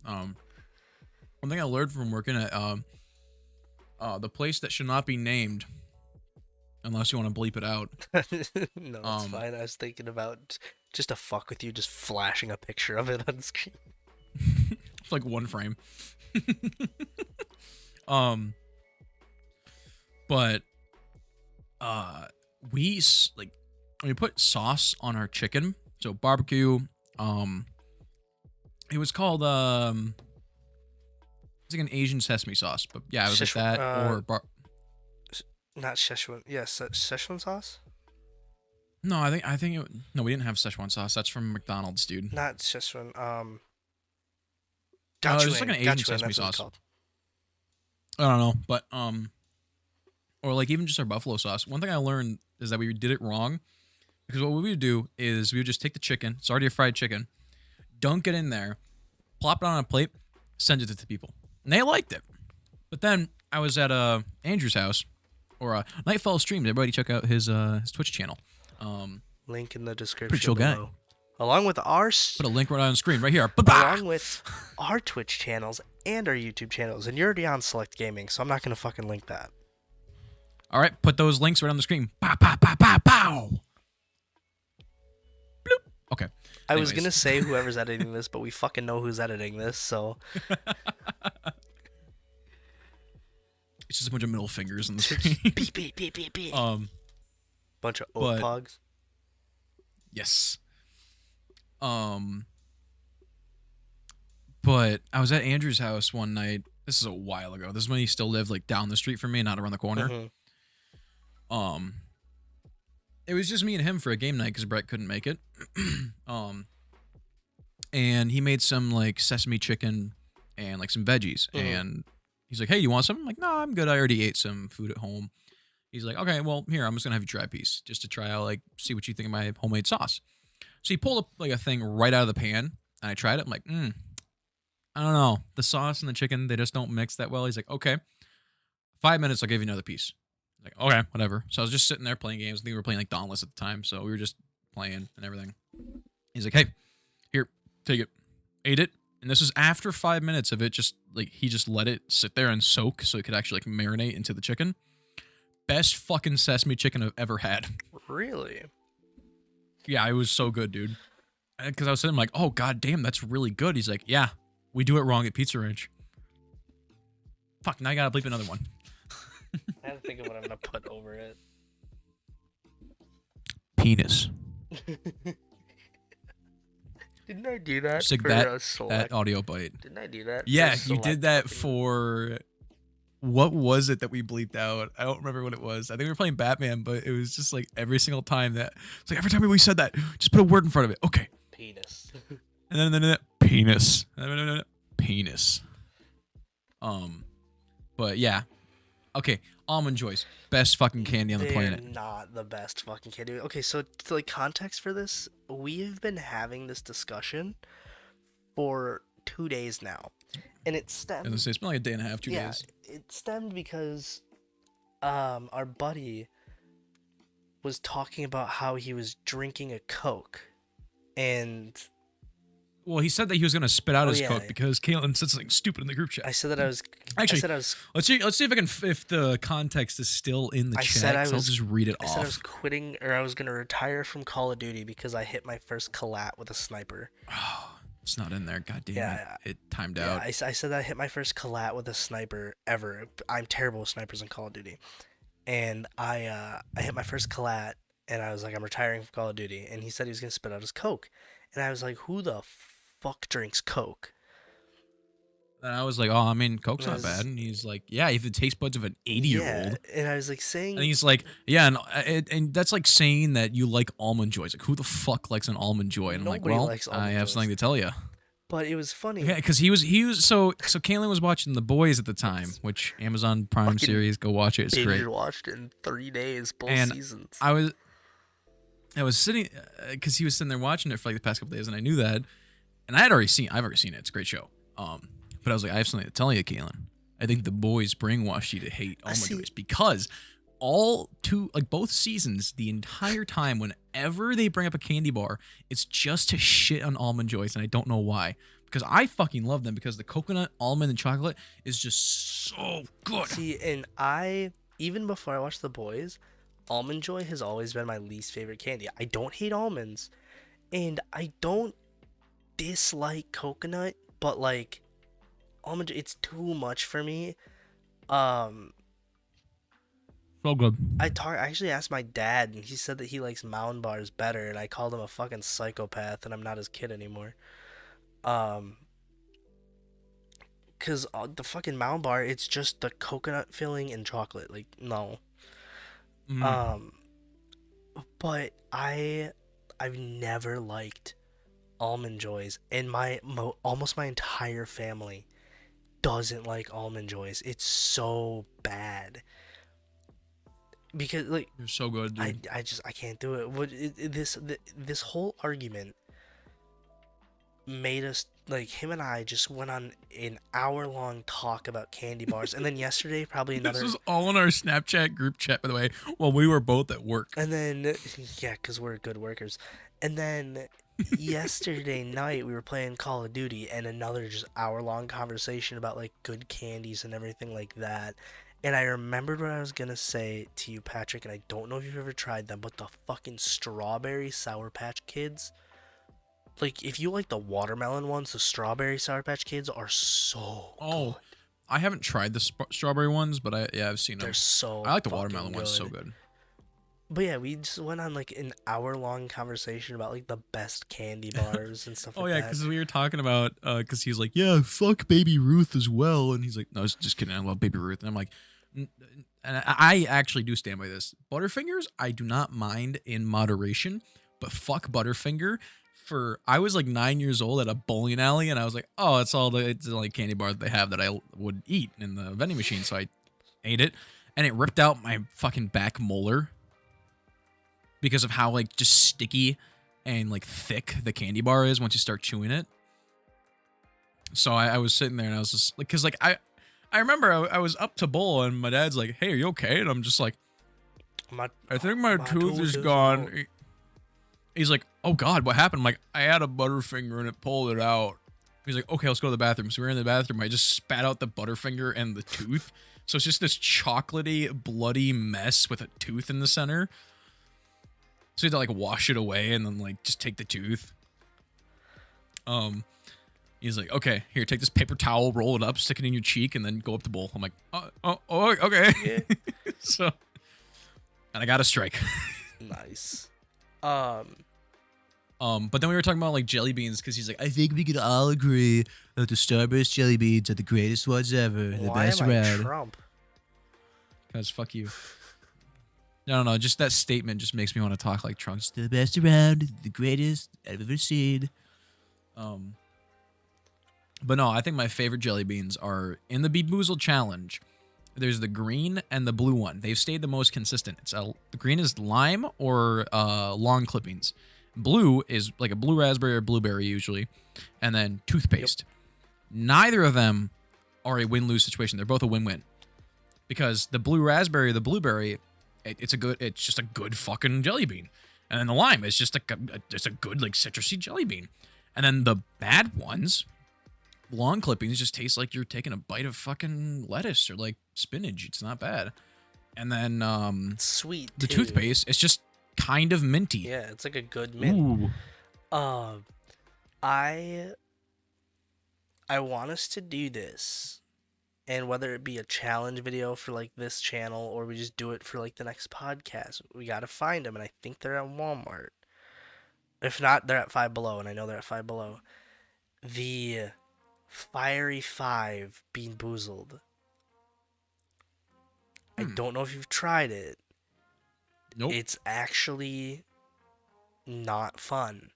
Um, One thing I learned from working at the place that should not be named unless you want to bleep it out. No, it's Um, fine. I was thinking about just to fuck with you, just flashing a picture of it on screen. it's like one frame. um, but uh, like when we put sauce on our chicken, so barbecue. Um, it was called it's like an Asian sesame sauce, but yeah, it was like Szechuan, that or not Szechuan. Yes, Szechuan sauce. no, I think no, we didn't have Szechuan sauce. That's from McDonald's, dude. Not Szechuan. No, it was just like an Asian Gochujang. sesame That's what it's sauce. called. I don't know, but or like even just our buffalo sauce. One thing I learned is that we did it wrong because what we would do is we would just take the chicken. It's already a fried chicken, dunk it in there, plop it on a plate, send it to people, and they liked it. But then I was at Andrew's house or Nightfall Streams. Everybody check out his Twitch channel. Link in the Pretty description chill guy. below. Along with our Put a link right on the screen right here. along with our Twitch channels and our YouTube channels. And you're already on Select Gaming, so I'm not gonna fucking link that. All right, put those links right on the screen. Pow, pow, pow, pow, pow. Bloop. Okay. I was Anyways. gonna say whoever's editing this, but we fucking know who's editing this, so It's just a bunch of middle fingers on the screen. beep beep beep beep beep. Bunch of oat but- pogs. Yes. But I was at Andrew's house one night. This is a while ago. This is when he still lived like down the street from me, not around the corner. Mhm. It was just me and him for a game night because Brett couldn't make it. And he made some like sesame chicken and like some veggies. And he's like, "Hey, you want some?" I'm like, "No, I'm good. I already ate some food at home." He's like, "Okay, well, here, I'm just gonna have you try a piece just to try out, like, see what you think of my homemade sauce." So he pulled up like a thing right out of the pan, and I tried it. I'm like, I don't know. The sauce and the chicken, they just don't mix that well. He's like, "Okay, 5 minutes, I'll give you another piece." I'm like, okay, whatever. So I was just sitting there playing games. I think we were playing like Dauntless at the time, so we were just playing and everything. He's like, "Hey, here, take it." Ate it. And this is after 5 minutes of it just like he just let it sit there and soak so it could actually like marinate into the chicken. Best fucking sesame chicken I've ever had. Really? Yeah, it was so good, dude. Because I was sitting like, "Oh god damn, that's really good." He's like, "Yeah, we do it wrong at Pizza Ranch." Fuck, now I gotta bleep another one. I have to think of what I'm gonna put over it. Penis. Didn't I do that Just like for that, a that select? audio bite. Didn't I do that? Yeah, for you did select that fucking- for... What was it that we bleeped out? I don't remember what it was. I think we were playing Batman, but it was just like every single time that... It's like every time we said that, just put a word in front of it. Okay. penis. And then penis. Penis. But yeah. Okay, Almond Joys. Best fucking candy on the They're planet. not the best fucking candy. Okay, so to like context for this, we have been having this discussion for 2 days now, and it stemmed. And it's been like a day and a half, 2 days. It stemmed because our buddy was talking about how he was drinking a Coke, and Well, he said that he was gonna spit out Oh, his yeah. Coke because Caitlin said something stupid in the group chat. I said that I was Actually, I said I was let's see if I can if the context is still in the I chat. said I 'Cause I'll was- just read it I said I was off. quitting, or I was gonna retire from Call of Duty because I hit my first collat with a sniper. Oh, it's not in there. God damn Yeah, it! It timed Yeah, out. I said that I hit my first collat with a sniper ever. I'm terrible with snipers in Call of Duty, and I hit my first collat, and I was like, I'm retiring from Call of Duty, and he said he was gonna spit out his Coke, and I was like, who the fuck drinks Coke? And I was like, oh, I mean, Coke's And I not was- bad. And he's like, yeah, if the taste buds of an 80-year-old. Yeah, and I was like saying, And he's like, yeah, and that's like saying that you like Almond Joys. Like, who the fuck likes an Almond Joy? And I'm like, Nobody well, likes I Almond have Joys. something to tell you. but it was funny. Yeah, because he was so Kaylin was watching The Boys at the time, which Amazon Prime Fucking series. Go watch it. It's Binge great. watched in 3 days, both And seasons. I was sitting because he was sitting there watching it for like the past couple days, and I knew that, and I've already seen it. It's a great show. But I was like, I have something to tell you, Kaylin. I think The Boys brainwashed you to hate Almond see- Joys because both seasons, the entire time, whenever they bring up a candy bar, it's just to shit on Almond Joys, and I don't know why. Because I fucking love them because the coconut, almond, and chocolate is just so good. See, and even before I watched The Boys, Almond Joy has always been my least favorite candy. I don't hate almonds, and I don't dislike coconut, but like Almond Joy, it's too much for me. So good. I actually asked my dad, and he said that he likes Mound bars better, and I called him a fucking psychopath, and I'm not his kid anymore. Cause the fucking Mound bar, it's just the coconut filling and chocolate. Like, no. Mm. But I've never liked Almond Joys, and almost my entire family doesn't like Almond Joys. It's so bad. Because like You're so good, dude. I can't do it. This whole argument made us, like, him and I just went on an hour-long talk about candy bars, and then yesterday probably another. This was all in our Snapchat group chat, by the way, while we were both at work. And then, yeah, because we're good workers. And then yesterday night, we were playing Call of Duty, and another just hour-long conversation about, like, good candies and everything like that. And I remembered what I was going to say to you, Patrick, and I don't know if you've ever tried them, but the fucking strawberry Sour Patch Kids. Like, if you like the watermelon ones, the strawberry Sour Patch Kids are so good. I haven't tried the strawberry ones, but I've seen them. They're so I like the fucking watermelon ones. So good. But yeah, we just went on like an hour-long conversation about like the best candy bars and stuff like that. Oh yeah, because we were talking about because he's like, yeah, fuck Baby Ruth as well, and he's like, no, just kidding, I love Baby Ruth, and I'm like, and I actually do stand by this. Butterfingers, I do not mind in moderation, but fuck Butterfinger. I was like 9 years old at a bowling alley, and I was like, oh, it's the like candy bar that they have that I would eat in the vending machine, so I ate it, and it ripped out my fucking back molar because of how like just sticky and like thick the candy bar is once you start chewing it. So I was sitting there and I was just like, because like I remember I was up to bowl and my dad's like, hey, are you okay? And I'm just like, I think my tooth is gone. He's like, oh God, what happened? I'm like, I had a Butterfinger and it pulled it out. He's like, okay, let's go to the bathroom. So we're in the bathroom. I just spat out the Butterfinger and the tooth. So it's just this chocolatey, bloody mess with a tooth in the center. So you had to like wash it away and then like just take the tooth. He's like, okay, here, take this paper towel, roll it up, stick it in your cheek, and then go up the bowl. I'm like, okay. Yeah. So, and I got a strike. Nice. But then we were talking about like jelly beans because he's like, I think we could all agree that the Starburst jelly beans are the greatest ones ever, the Why best am I around. Trump? Because fuck you. No, just that statement just makes me want to talk like Trump. It's the best around, the greatest I've ever seen. But no, I think my favorite jelly beans are in the Be Boozled challenge. There's the green and the blue one. They've stayed the most consistent. The green is lime or long clippings. Blue is like a blue raspberry or blueberry usually, and then toothpaste. Yep. Neither of them are a win-lose situation. They're both a win-win because the blue raspberry, the blueberry, it's just a good fucking jelly bean, and then the lime is just it's a good like citrusy jelly bean, and then the bad ones, long clippings, just taste like you're taking a bite of fucking lettuce or like spinach. It's not bad, and then sweet. The toothpaste, it's just kind of minty. Yeah, it's like a good mint. Ooh. I want us to do this, and whether it be a challenge video for like this channel or we just do it for like the next podcast, we gotta find them, and I think they're at Walmart. If not, they're at Five Below, and I know they're at Five Below. The Fiery 5 Bean Boozled. I don't know if you've tried it. Nope. It's actually not fun.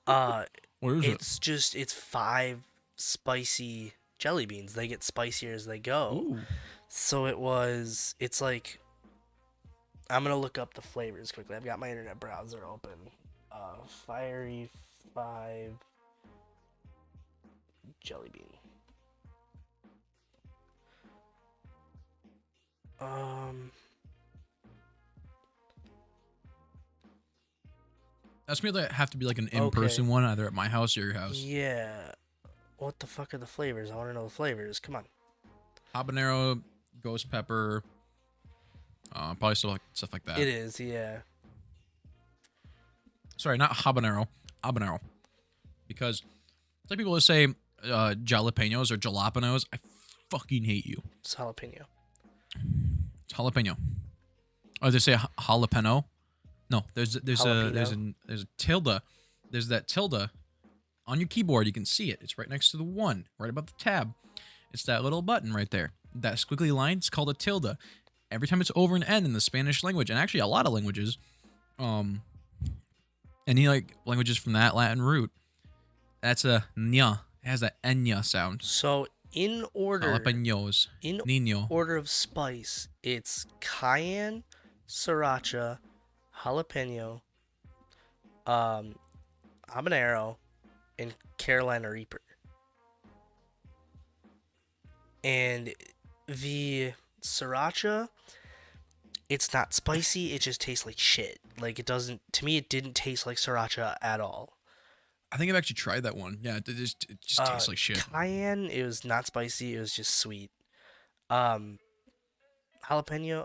What is it? It's 5 spicy jelly beans. They get spicier as they go. Ooh. So it's like, I'm gonna look up the flavors quickly. I've got my internet browser open. Fiery 5 jelly bean. That's gonna have to be like an in-person one, either at my house or your house. Yeah. What the fuck are the flavors? I want to know the flavors. Come on. Habanero, ghost pepper, probably stuff like that. It is, yeah. Sorry, not habanero. Habanero. Because it's like people that say jalapenos or jalapenos. I fucking hate you. It's jalapeno. It's jalapeno. Oh, they say jalapeno. No, there's a tilde. There's that tilde on your keyboard. You can see it. It's right next to the one, right above the tab. It's that little button right there. That squiggly line is called a tilde. Every time it's over an N in the Spanish language, and actually a lot of languages, any like languages from that Latin root, that's a nya. It has that enya sound. So in order, jalapenos. Order of spice, it's cayenne, sriracha, jalapeno, habanero, and Carolina Reaper. And the sriracha, it's not spicy, it just tastes like shit. Like, it doesn't, to me, it didn't taste like sriracha at all. I think I've actually tried that one. Yeah, it just tastes like shit. Cayenne, it was not spicy, it was just sweet. Jalapeno,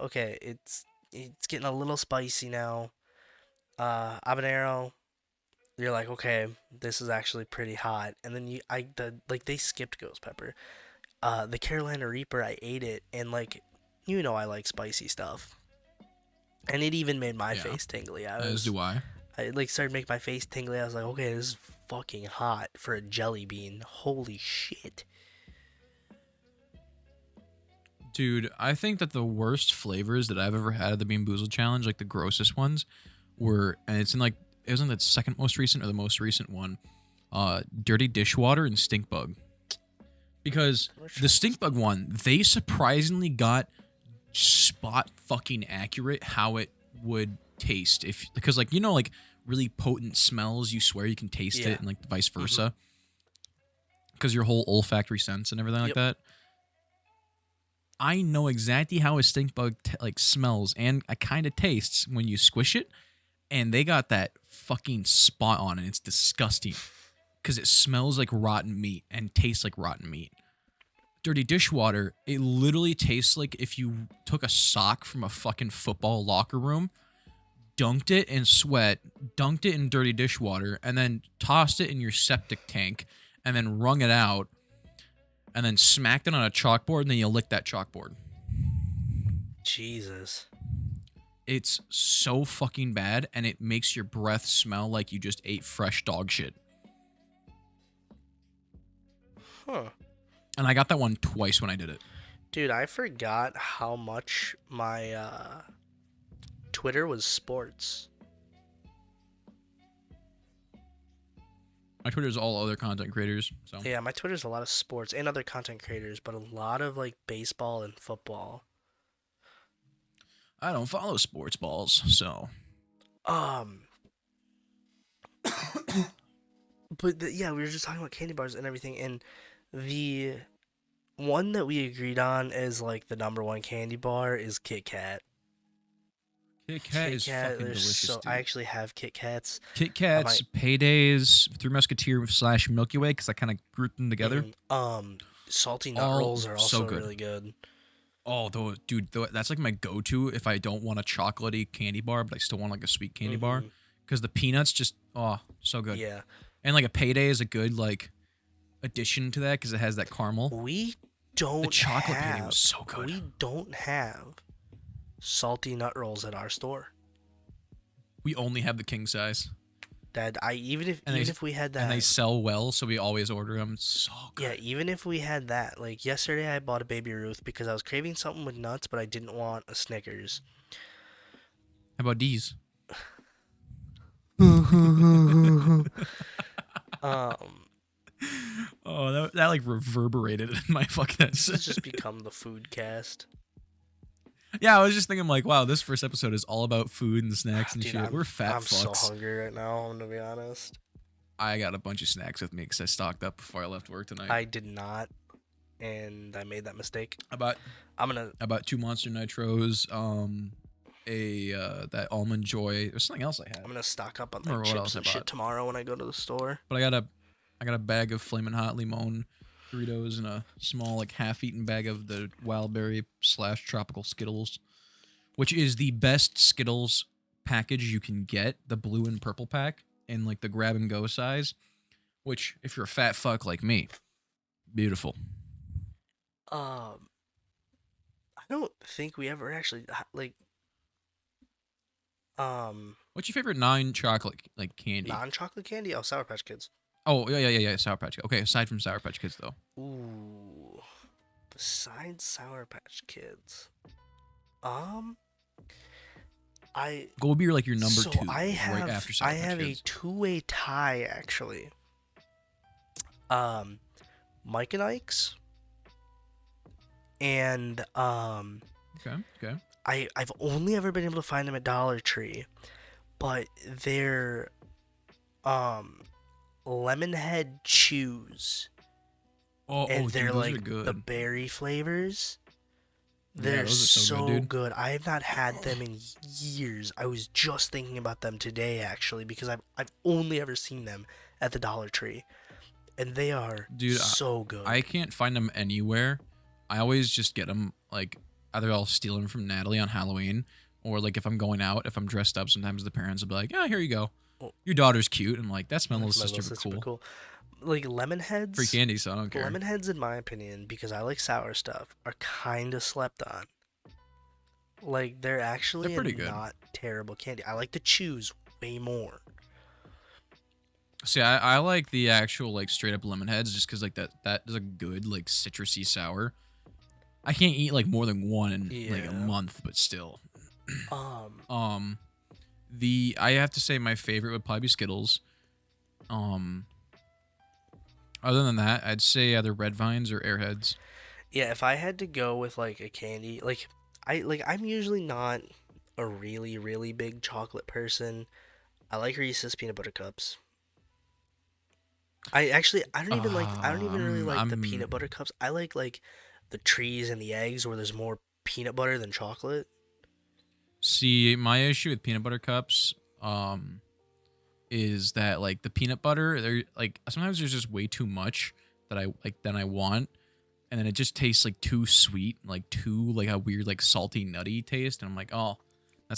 okay, it's getting a little spicy now. Habanero, you're like, okay, this is actually pretty hot. And then they skipped ghost pepper. The Carolina Reaper, I ate it, and like, you know, I like spicy stuff, and it even made my face tingly. As do I. I like started making my face tingly. I was like, okay, this is fucking hot for a jelly bean. Holy shit. Dude, I think that the worst flavors that I've ever had at the Bean Boozled challenge, like the grossest ones, were, and it was in the second most recent or the most recent one, dirty dishwater and stink bug. Because the stink bug one, they surprisingly got spot fucking accurate how it would taste, because like, you know, like really potent smells, you swear you can taste it, and like vice versa, because your whole olfactory sense and everything like that. I know exactly how a stink bug like smells and it kind of tastes when you squish it, and they got that fucking spot on, and it's disgusting because it smells like rotten meat and tastes like rotten meat. Dirty dishwater, it literally tastes like if you took a sock from a fucking football locker room, dunked it in sweat, dunked it in dirty dishwater, and then tossed it in your septic tank, and then wrung it out, and then smacked it on a chalkboard, and then you lick that chalkboard. Jesus. It's so fucking bad, and it makes your breath smell like you just ate fresh dog shit. Huh. And I got that one twice when I did it. Dude, I forgot how much my Twitter was sports. My Twitter is all other content creators. So Yeah, my Twitter's a lot of sports and other content creators, but a lot of like baseball and football. I don't follow sports balls, so But yeah, we were just talking about candy bars and everything, and the one that we agreed on as like the number one candy bar is Kit Kat. Kit Kat is fucking there's delicious, dude. I actually have Kit Kats. Kit Kats, Paydays, Three Musketeer / Milky Way, because I kind of grouped them together. Salty nut All rolls are also so good. really good. Oh, dude, that's like my go-to if I don't want a chocolatey candy bar, but I still want like a sweet candy bar, because the peanuts just so good. Yeah, and like a Payday is a good like addition to that because it has that caramel. we don't. The chocolate Payday was so good. We don't have salty nut rolls at our store. We only have the king size. That even if we had that, and they sell well, so we always order them. So good. yeah, even if we had that, like yesterday, I bought a Baby Ruth because I was craving something with nuts, but I didn't want a Snickers. How about these? Oh, that like reverberated in my fucking head. This has just become the food cast. Yeah, I was just thinking like, wow, this first episode is all about food and snacks and Dude, shit. We're fat I'm fucks. so hungry right now, I'm gonna be honest. I got a bunch of snacks with me because I stocked up before I left work tonight. I did not, and I made that mistake. I bought 2 Monster Nitros, that Almond Joy. There's something else I had. I'm gonna stock up on like chips and shit tomorrow when I go to the store. But I got a bag of Flamin' Hot Limon Doritos and a small like half-eaten bag of the Wildberry / Tropical Skittles, which is the best Skittles package you can get, the blue and purple pack in like the grab and go size, which if you're a fat fuck like me, beautiful. I don't think we ever actually like What's your favorite non-chocolate like candy? non-chocolate candy? Oh, Sour Patch Kids. Oh, yeah, Sour Patch Kids. Okay, aside from Sour Patch Kids though. Ooh. Besides Sour Patch Kids. What would be like your number 2 I have, right after Sour I Patch have Kids? a two-way tie actually. Mike and Ike's. And Okay. I've only ever been able to find them at Dollar Tree, but they're lemon head chews. And they're dude, those like are good. the berry flavors. Yeah, They're those are so good, dude. good. I have not had them in years. I was just thinking about them today actually because I've only ever seen them at the Dollar Tree, and they are so good. I can't find them anywhere. I always just get them like either I'll steal them from Natalie on Halloween, or like if I'm going out, if I'm dressed up, sometimes the parents will be like, "Yeah, here you go. Your daughter's cute." And I'm like, "That's my little sister, but cool." Like lemon heads, Free candy, so I don't care. Lemon heads, in my opinion, because I like sour stuff, are kind of slept on. Like they're actually pretty good. Not terrible candy. I like the chews way more. See, I like the actual like straight up lemon heads just because like that is a good like citrusy sour. I can't eat like more than one in like a month, but still. I have to say my favorite would probably be Skittles. Other than that, I'd say either Red Vines or Airheads. Yeah, if I had to go with like a candy, I'm usually not a really really big chocolate person. I like Reese's peanut butter cups. I don't even really like the peanut butter cups. I like the trees and the eggs where there's more peanut butter than chocolate. See, my issue with peanut butter cups, is that like the peanut butter, they're like sometimes there's just way too much that I like than I want, and then it just tastes like too sweet, like too like a weird like salty nutty taste, and I'm like, oh,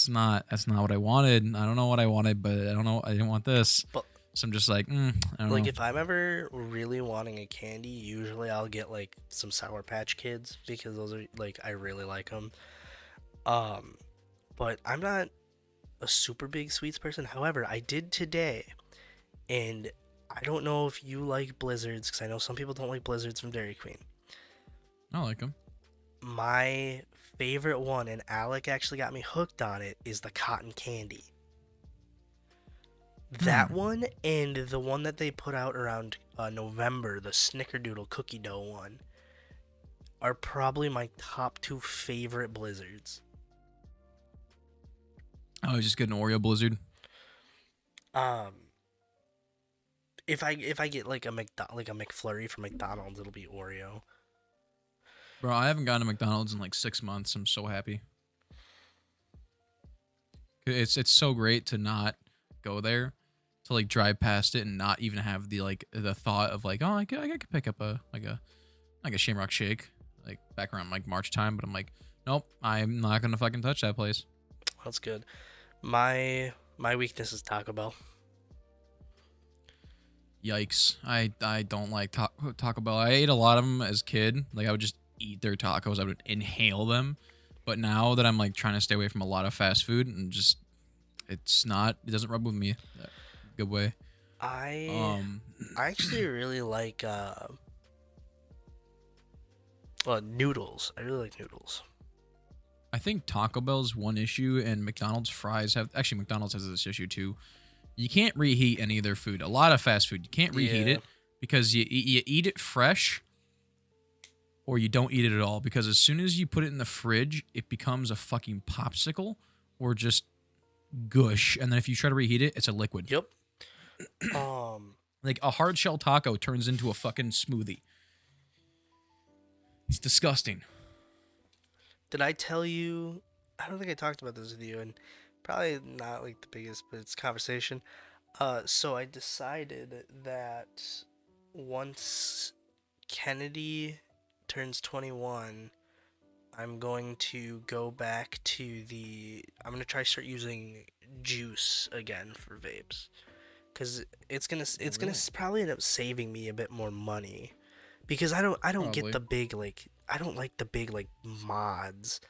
that's not what I wanted. I don't know what I wanted, but I don't know. I didn't want this. But So I'm just like, I don't like know. if I'm ever really wanting a candy, usually I'll get like some Sour Patch Kids because those are like I really like them. Um, but I'm not a super big sweets person. However, I did today, and I don't know if you like blizzards because I know some people don't like blizzards from Dairy Queen. I like them. My favorite one, and Alec actually got me hooked on it, is the cotton candy. That Hmm. one and the one that they put out around November, the Snickerdoodle cookie dough one, are probably my top two favorite blizzards. I was just getting Oreo Blizzard. Um, if I get like like a McFlurry from McDonald's, it'll be Oreo. Bro, I haven't gone to McDonald's in like 6 months. I'm so happy. It's so great to not go there, to like drive past it and not even have the thought of like, oh, I could pick up a Shamrock Shake like back around like March time. But I'm like, nope, I'm not gonna fucking touch that place. That's good. My weakness is Taco Bell. Yikes! I don't like Taco Bell. I ate a lot of them as a kid. Like I would just eat their tacos. I would inhale them. But now that I'm like trying to stay away from a lot of fast food and just it doesn't rub with me that good way. I Um, I actually really like noodles. I really like noodles. I think Taco Bell's one issue, and McDonald's fries have actually McDonald's has this issue too. You can't reheat any of their food. A lot of fast food, you can't reheat Yeah. it because you eat it fresh or you don't eat it at all. Because as soon as you put it in the fridge, it becomes a fucking popsicle or just gush. And then if you try to reheat it, it's a liquid. Yep. Um, Like a hard shell taco turns into a fucking smoothie. It's disgusting. did I tell you? I don't think I talked about this with you, and probably not like the biggest, but it's conversation. So I decided that once Kennedy turns 21, I'm going to go back to I'm gonna try start using juice again for vapes, cause Oh, it's gonna really? probably end up saving me a bit more money, because I don't get Probably. the big like I don't like the big like mods.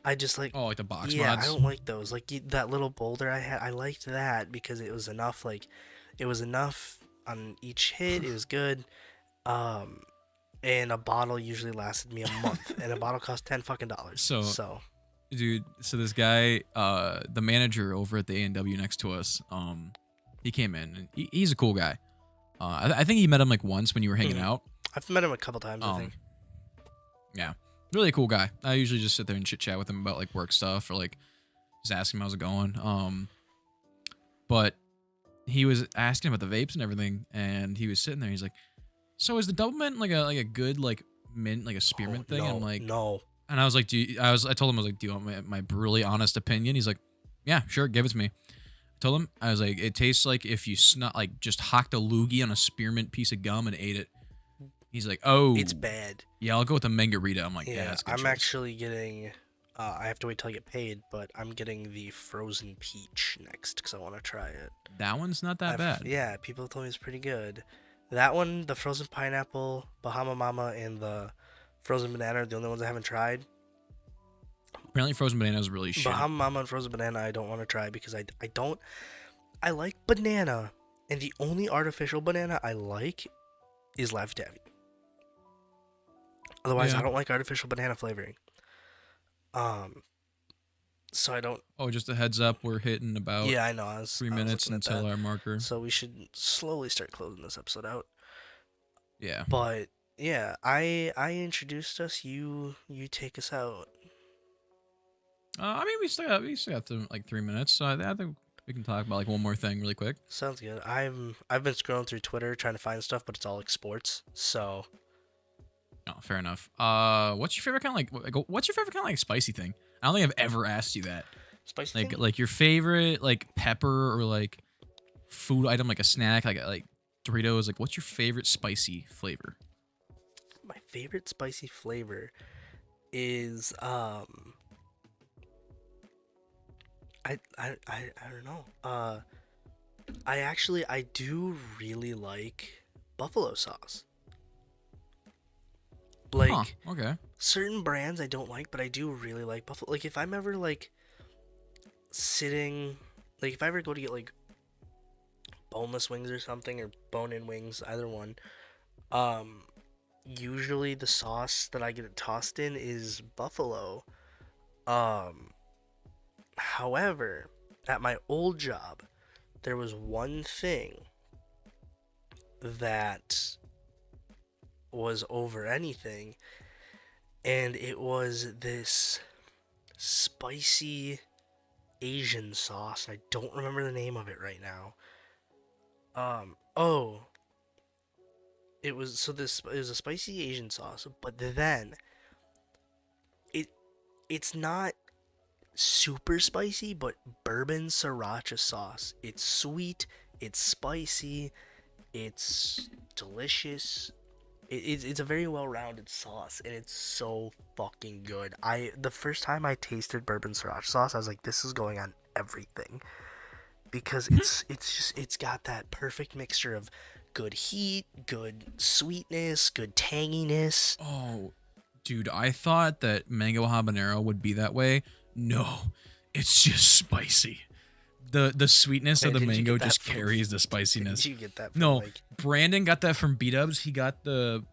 I just like, Oh, like the box yeah, I mods. don't like those. Like that little boulder I had, I liked that because it was enough. Like, it was enough on each hit. It was good. Um, and a bottle usually lasted me a month, and a bottle cost $10 fucking. So, So, dude, so this guy, the manager over at the A&W next to us, he came in and he's a cool guy. I think he met him like once when you were hanging mhm. out. I've met him a couple times, I Um, think. yeah, really cool guy. I usually just sit there and chit chat with him about like work stuff or like just ask him how's it going. But he was asking about the vapes and everything, and he was sitting there. He's like, "So is the double mint like a good like mint like a Oh spearmint thing?" And I'm no, like, no. and I was like, I told him I was like, "Do you want my brutally honest opinion?" He's like, "Yeah, sure, give it to me." I told him I was like, "It tastes like if you like just hocked a loogie on a spearmint piece of gum and ate it." He's like, It's "Oh, bad. yeah, I'll go with the margarita." I'm like, "Yeah, Yeah, that's a good I'm choice." actually getting. I have to wait till I get paid, but I'm getting the frozen peach next because I want to try it. That one's not that bad. Yeah, people told me it's pretty good. That one, the frozen pineapple, Bahama Mama, and the frozen banana are the only ones I haven't tried. Apparently, frozen banana is really shitty. Bahama Mama and frozen banana I don't want to try because I don't I like banana, and the only artificial banana I like is Live Davy. Otherwise, I Yeah. don't like artificial banana flavoring. Um, so I don't. Oh, just a heads up, we're hitting about Yeah, I know. I was three I was minutes looking at until that. our marker. So we should slowly start closing this episode out. Yeah. But yeah, I introduced us. You take us out. I mean, we still got like 3 minutes, so I think we can talk about like one more thing really quick. Sounds good. I've been scrolling through Twitter trying to find stuff, but it's all like sports. So Oh, fair enough. What's your favorite kind of what's your favorite kind of like spicy thing? I don't think I've ever asked you that. spicy Like thing. like your favorite like pepper or like food item, like a snack, like Doritos. Like, what's your favorite spicy flavor? My favorite spicy flavor is I don't know. I do really like buffalo sauce. Huh. Like Okay. certain brands I don't like, but I do really like buffalo. Like if I'm ever like sitting, like if I ever go to get like boneless wings or something, or bone-in wings, either one. Um, Usually the sauce that I get it tossed in is buffalo. Um, However, at my old job, there was one thing that was over anything, and it was this spicy Asian sauce. I don't remember the name of it right now. Oh, it was a spicy Asian sauce, but then it it's not super spicy, but bourbon sriracha sauce. It's sweet, it's spicy, it's delicious. It's a very well-rounded sauce, and it's so fucking good. The first time I tasted bourbon sriracha sauce, I was like, this is going on everything, because it's got that perfect mixture of good heat, good sweetness, good tanginess. Oh, dude, I thought that mango habanero would be that way. No, it's just spicy. The sweetness of Man, the didn't you mango get that just from? carries the Didn't spiciness. you get that from No, like? Brandon got that from B Dubs. He got the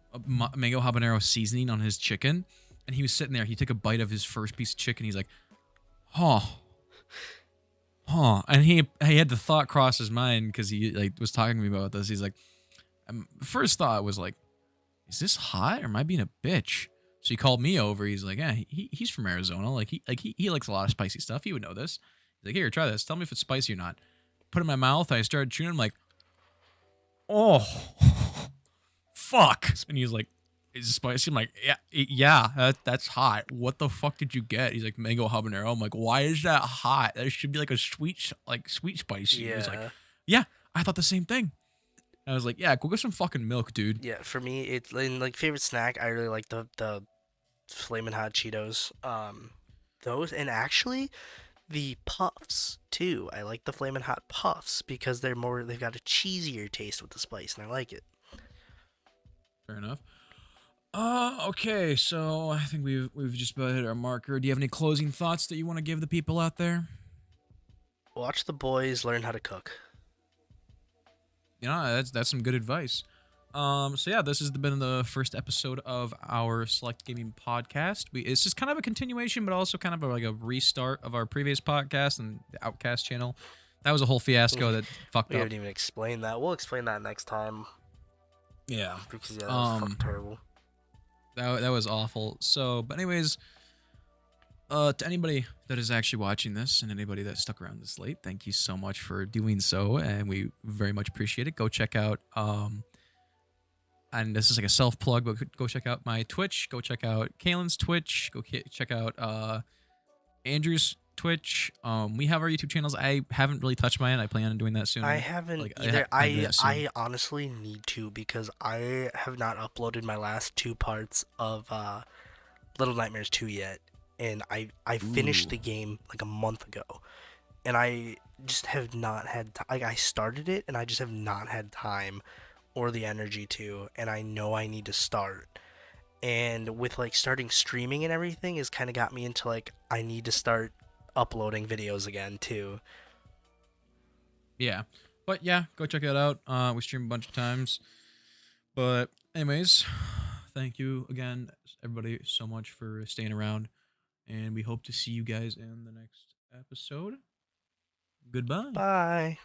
mango habanero seasoning on his chicken, and he was sitting there. He took a bite of his first piece of chicken. He's like, "Huh, huh," and he had the thought cross his mind because he like was talking to me about this. He's like, first thought was like, is this hot or am I being a bitch? So he called me over. He's like, yeah, he's from Arizona. He likes a lot of spicy stuff. He would know this. He's like, here, try this. Tell me if it's spicy or not. Put it in my mouth. I started chewing. I'm like, oh, fuck. And he's like, is it spicy? I'm like, yeah, yeah, that's hot. What the fuck did you get? He's like, mango habanero. I'm like, why is that hot? That should be like a sweet spicy. He was like, Yeah. yeah, I thought the same thing. I was like, yeah, go get some fucking milk, dude. Yeah, for me, it's in like favorite snack. I really like the flaming hot Cheetos. Those, and actually the puffs too. I like the flaming hot puffs because they've got a cheesier taste with the spice, and I like it. Fair enough. Okay, so I think we've just about hit our marker. Do you have any closing thoughts that you want to give the people out there? Watch the boys learn how to cook. You know, that's some good advice. So yeah, this has been the first episode of our Select Gaming podcast. It's just kind of a continuation, but also kind of like a restart of our previous podcast and the Outcast channel. That was a whole fiasco that fucked We up. haven't even explained that. We'll explain that next time Yeah. because yeah, that was fucking Um, terrible. that was awful. So, but anyways, to anybody that is actually watching this and anybody that stuck around this late, thank you so much for doing so, and we very much appreciate it. Go check out and this is like a self plug, but go check out my Twitch. Go check out Kalen's Twitch. Go check out Andrew's Twitch. We have our YouTube channels. I haven't really touched mine. I plan on doing that soon. I haven't Like either. plan to do that soon. I honestly need to, because I have not uploaded my last two parts of Little Nightmares 2 yet, and I finished Ooh. the game like a month ago, and I just have not had like I started it, and I just have not had time or the energy to, and I know I need to start. And with like starting streaming and everything has kind of got me into like I need to start uploading videos again too. Yeah, but yeah, go check it out. We stream a bunch of times. But anyways, thank you again, everybody, so much for staying around, and we hope to see you guys in the next episode. Goodbye. Bye.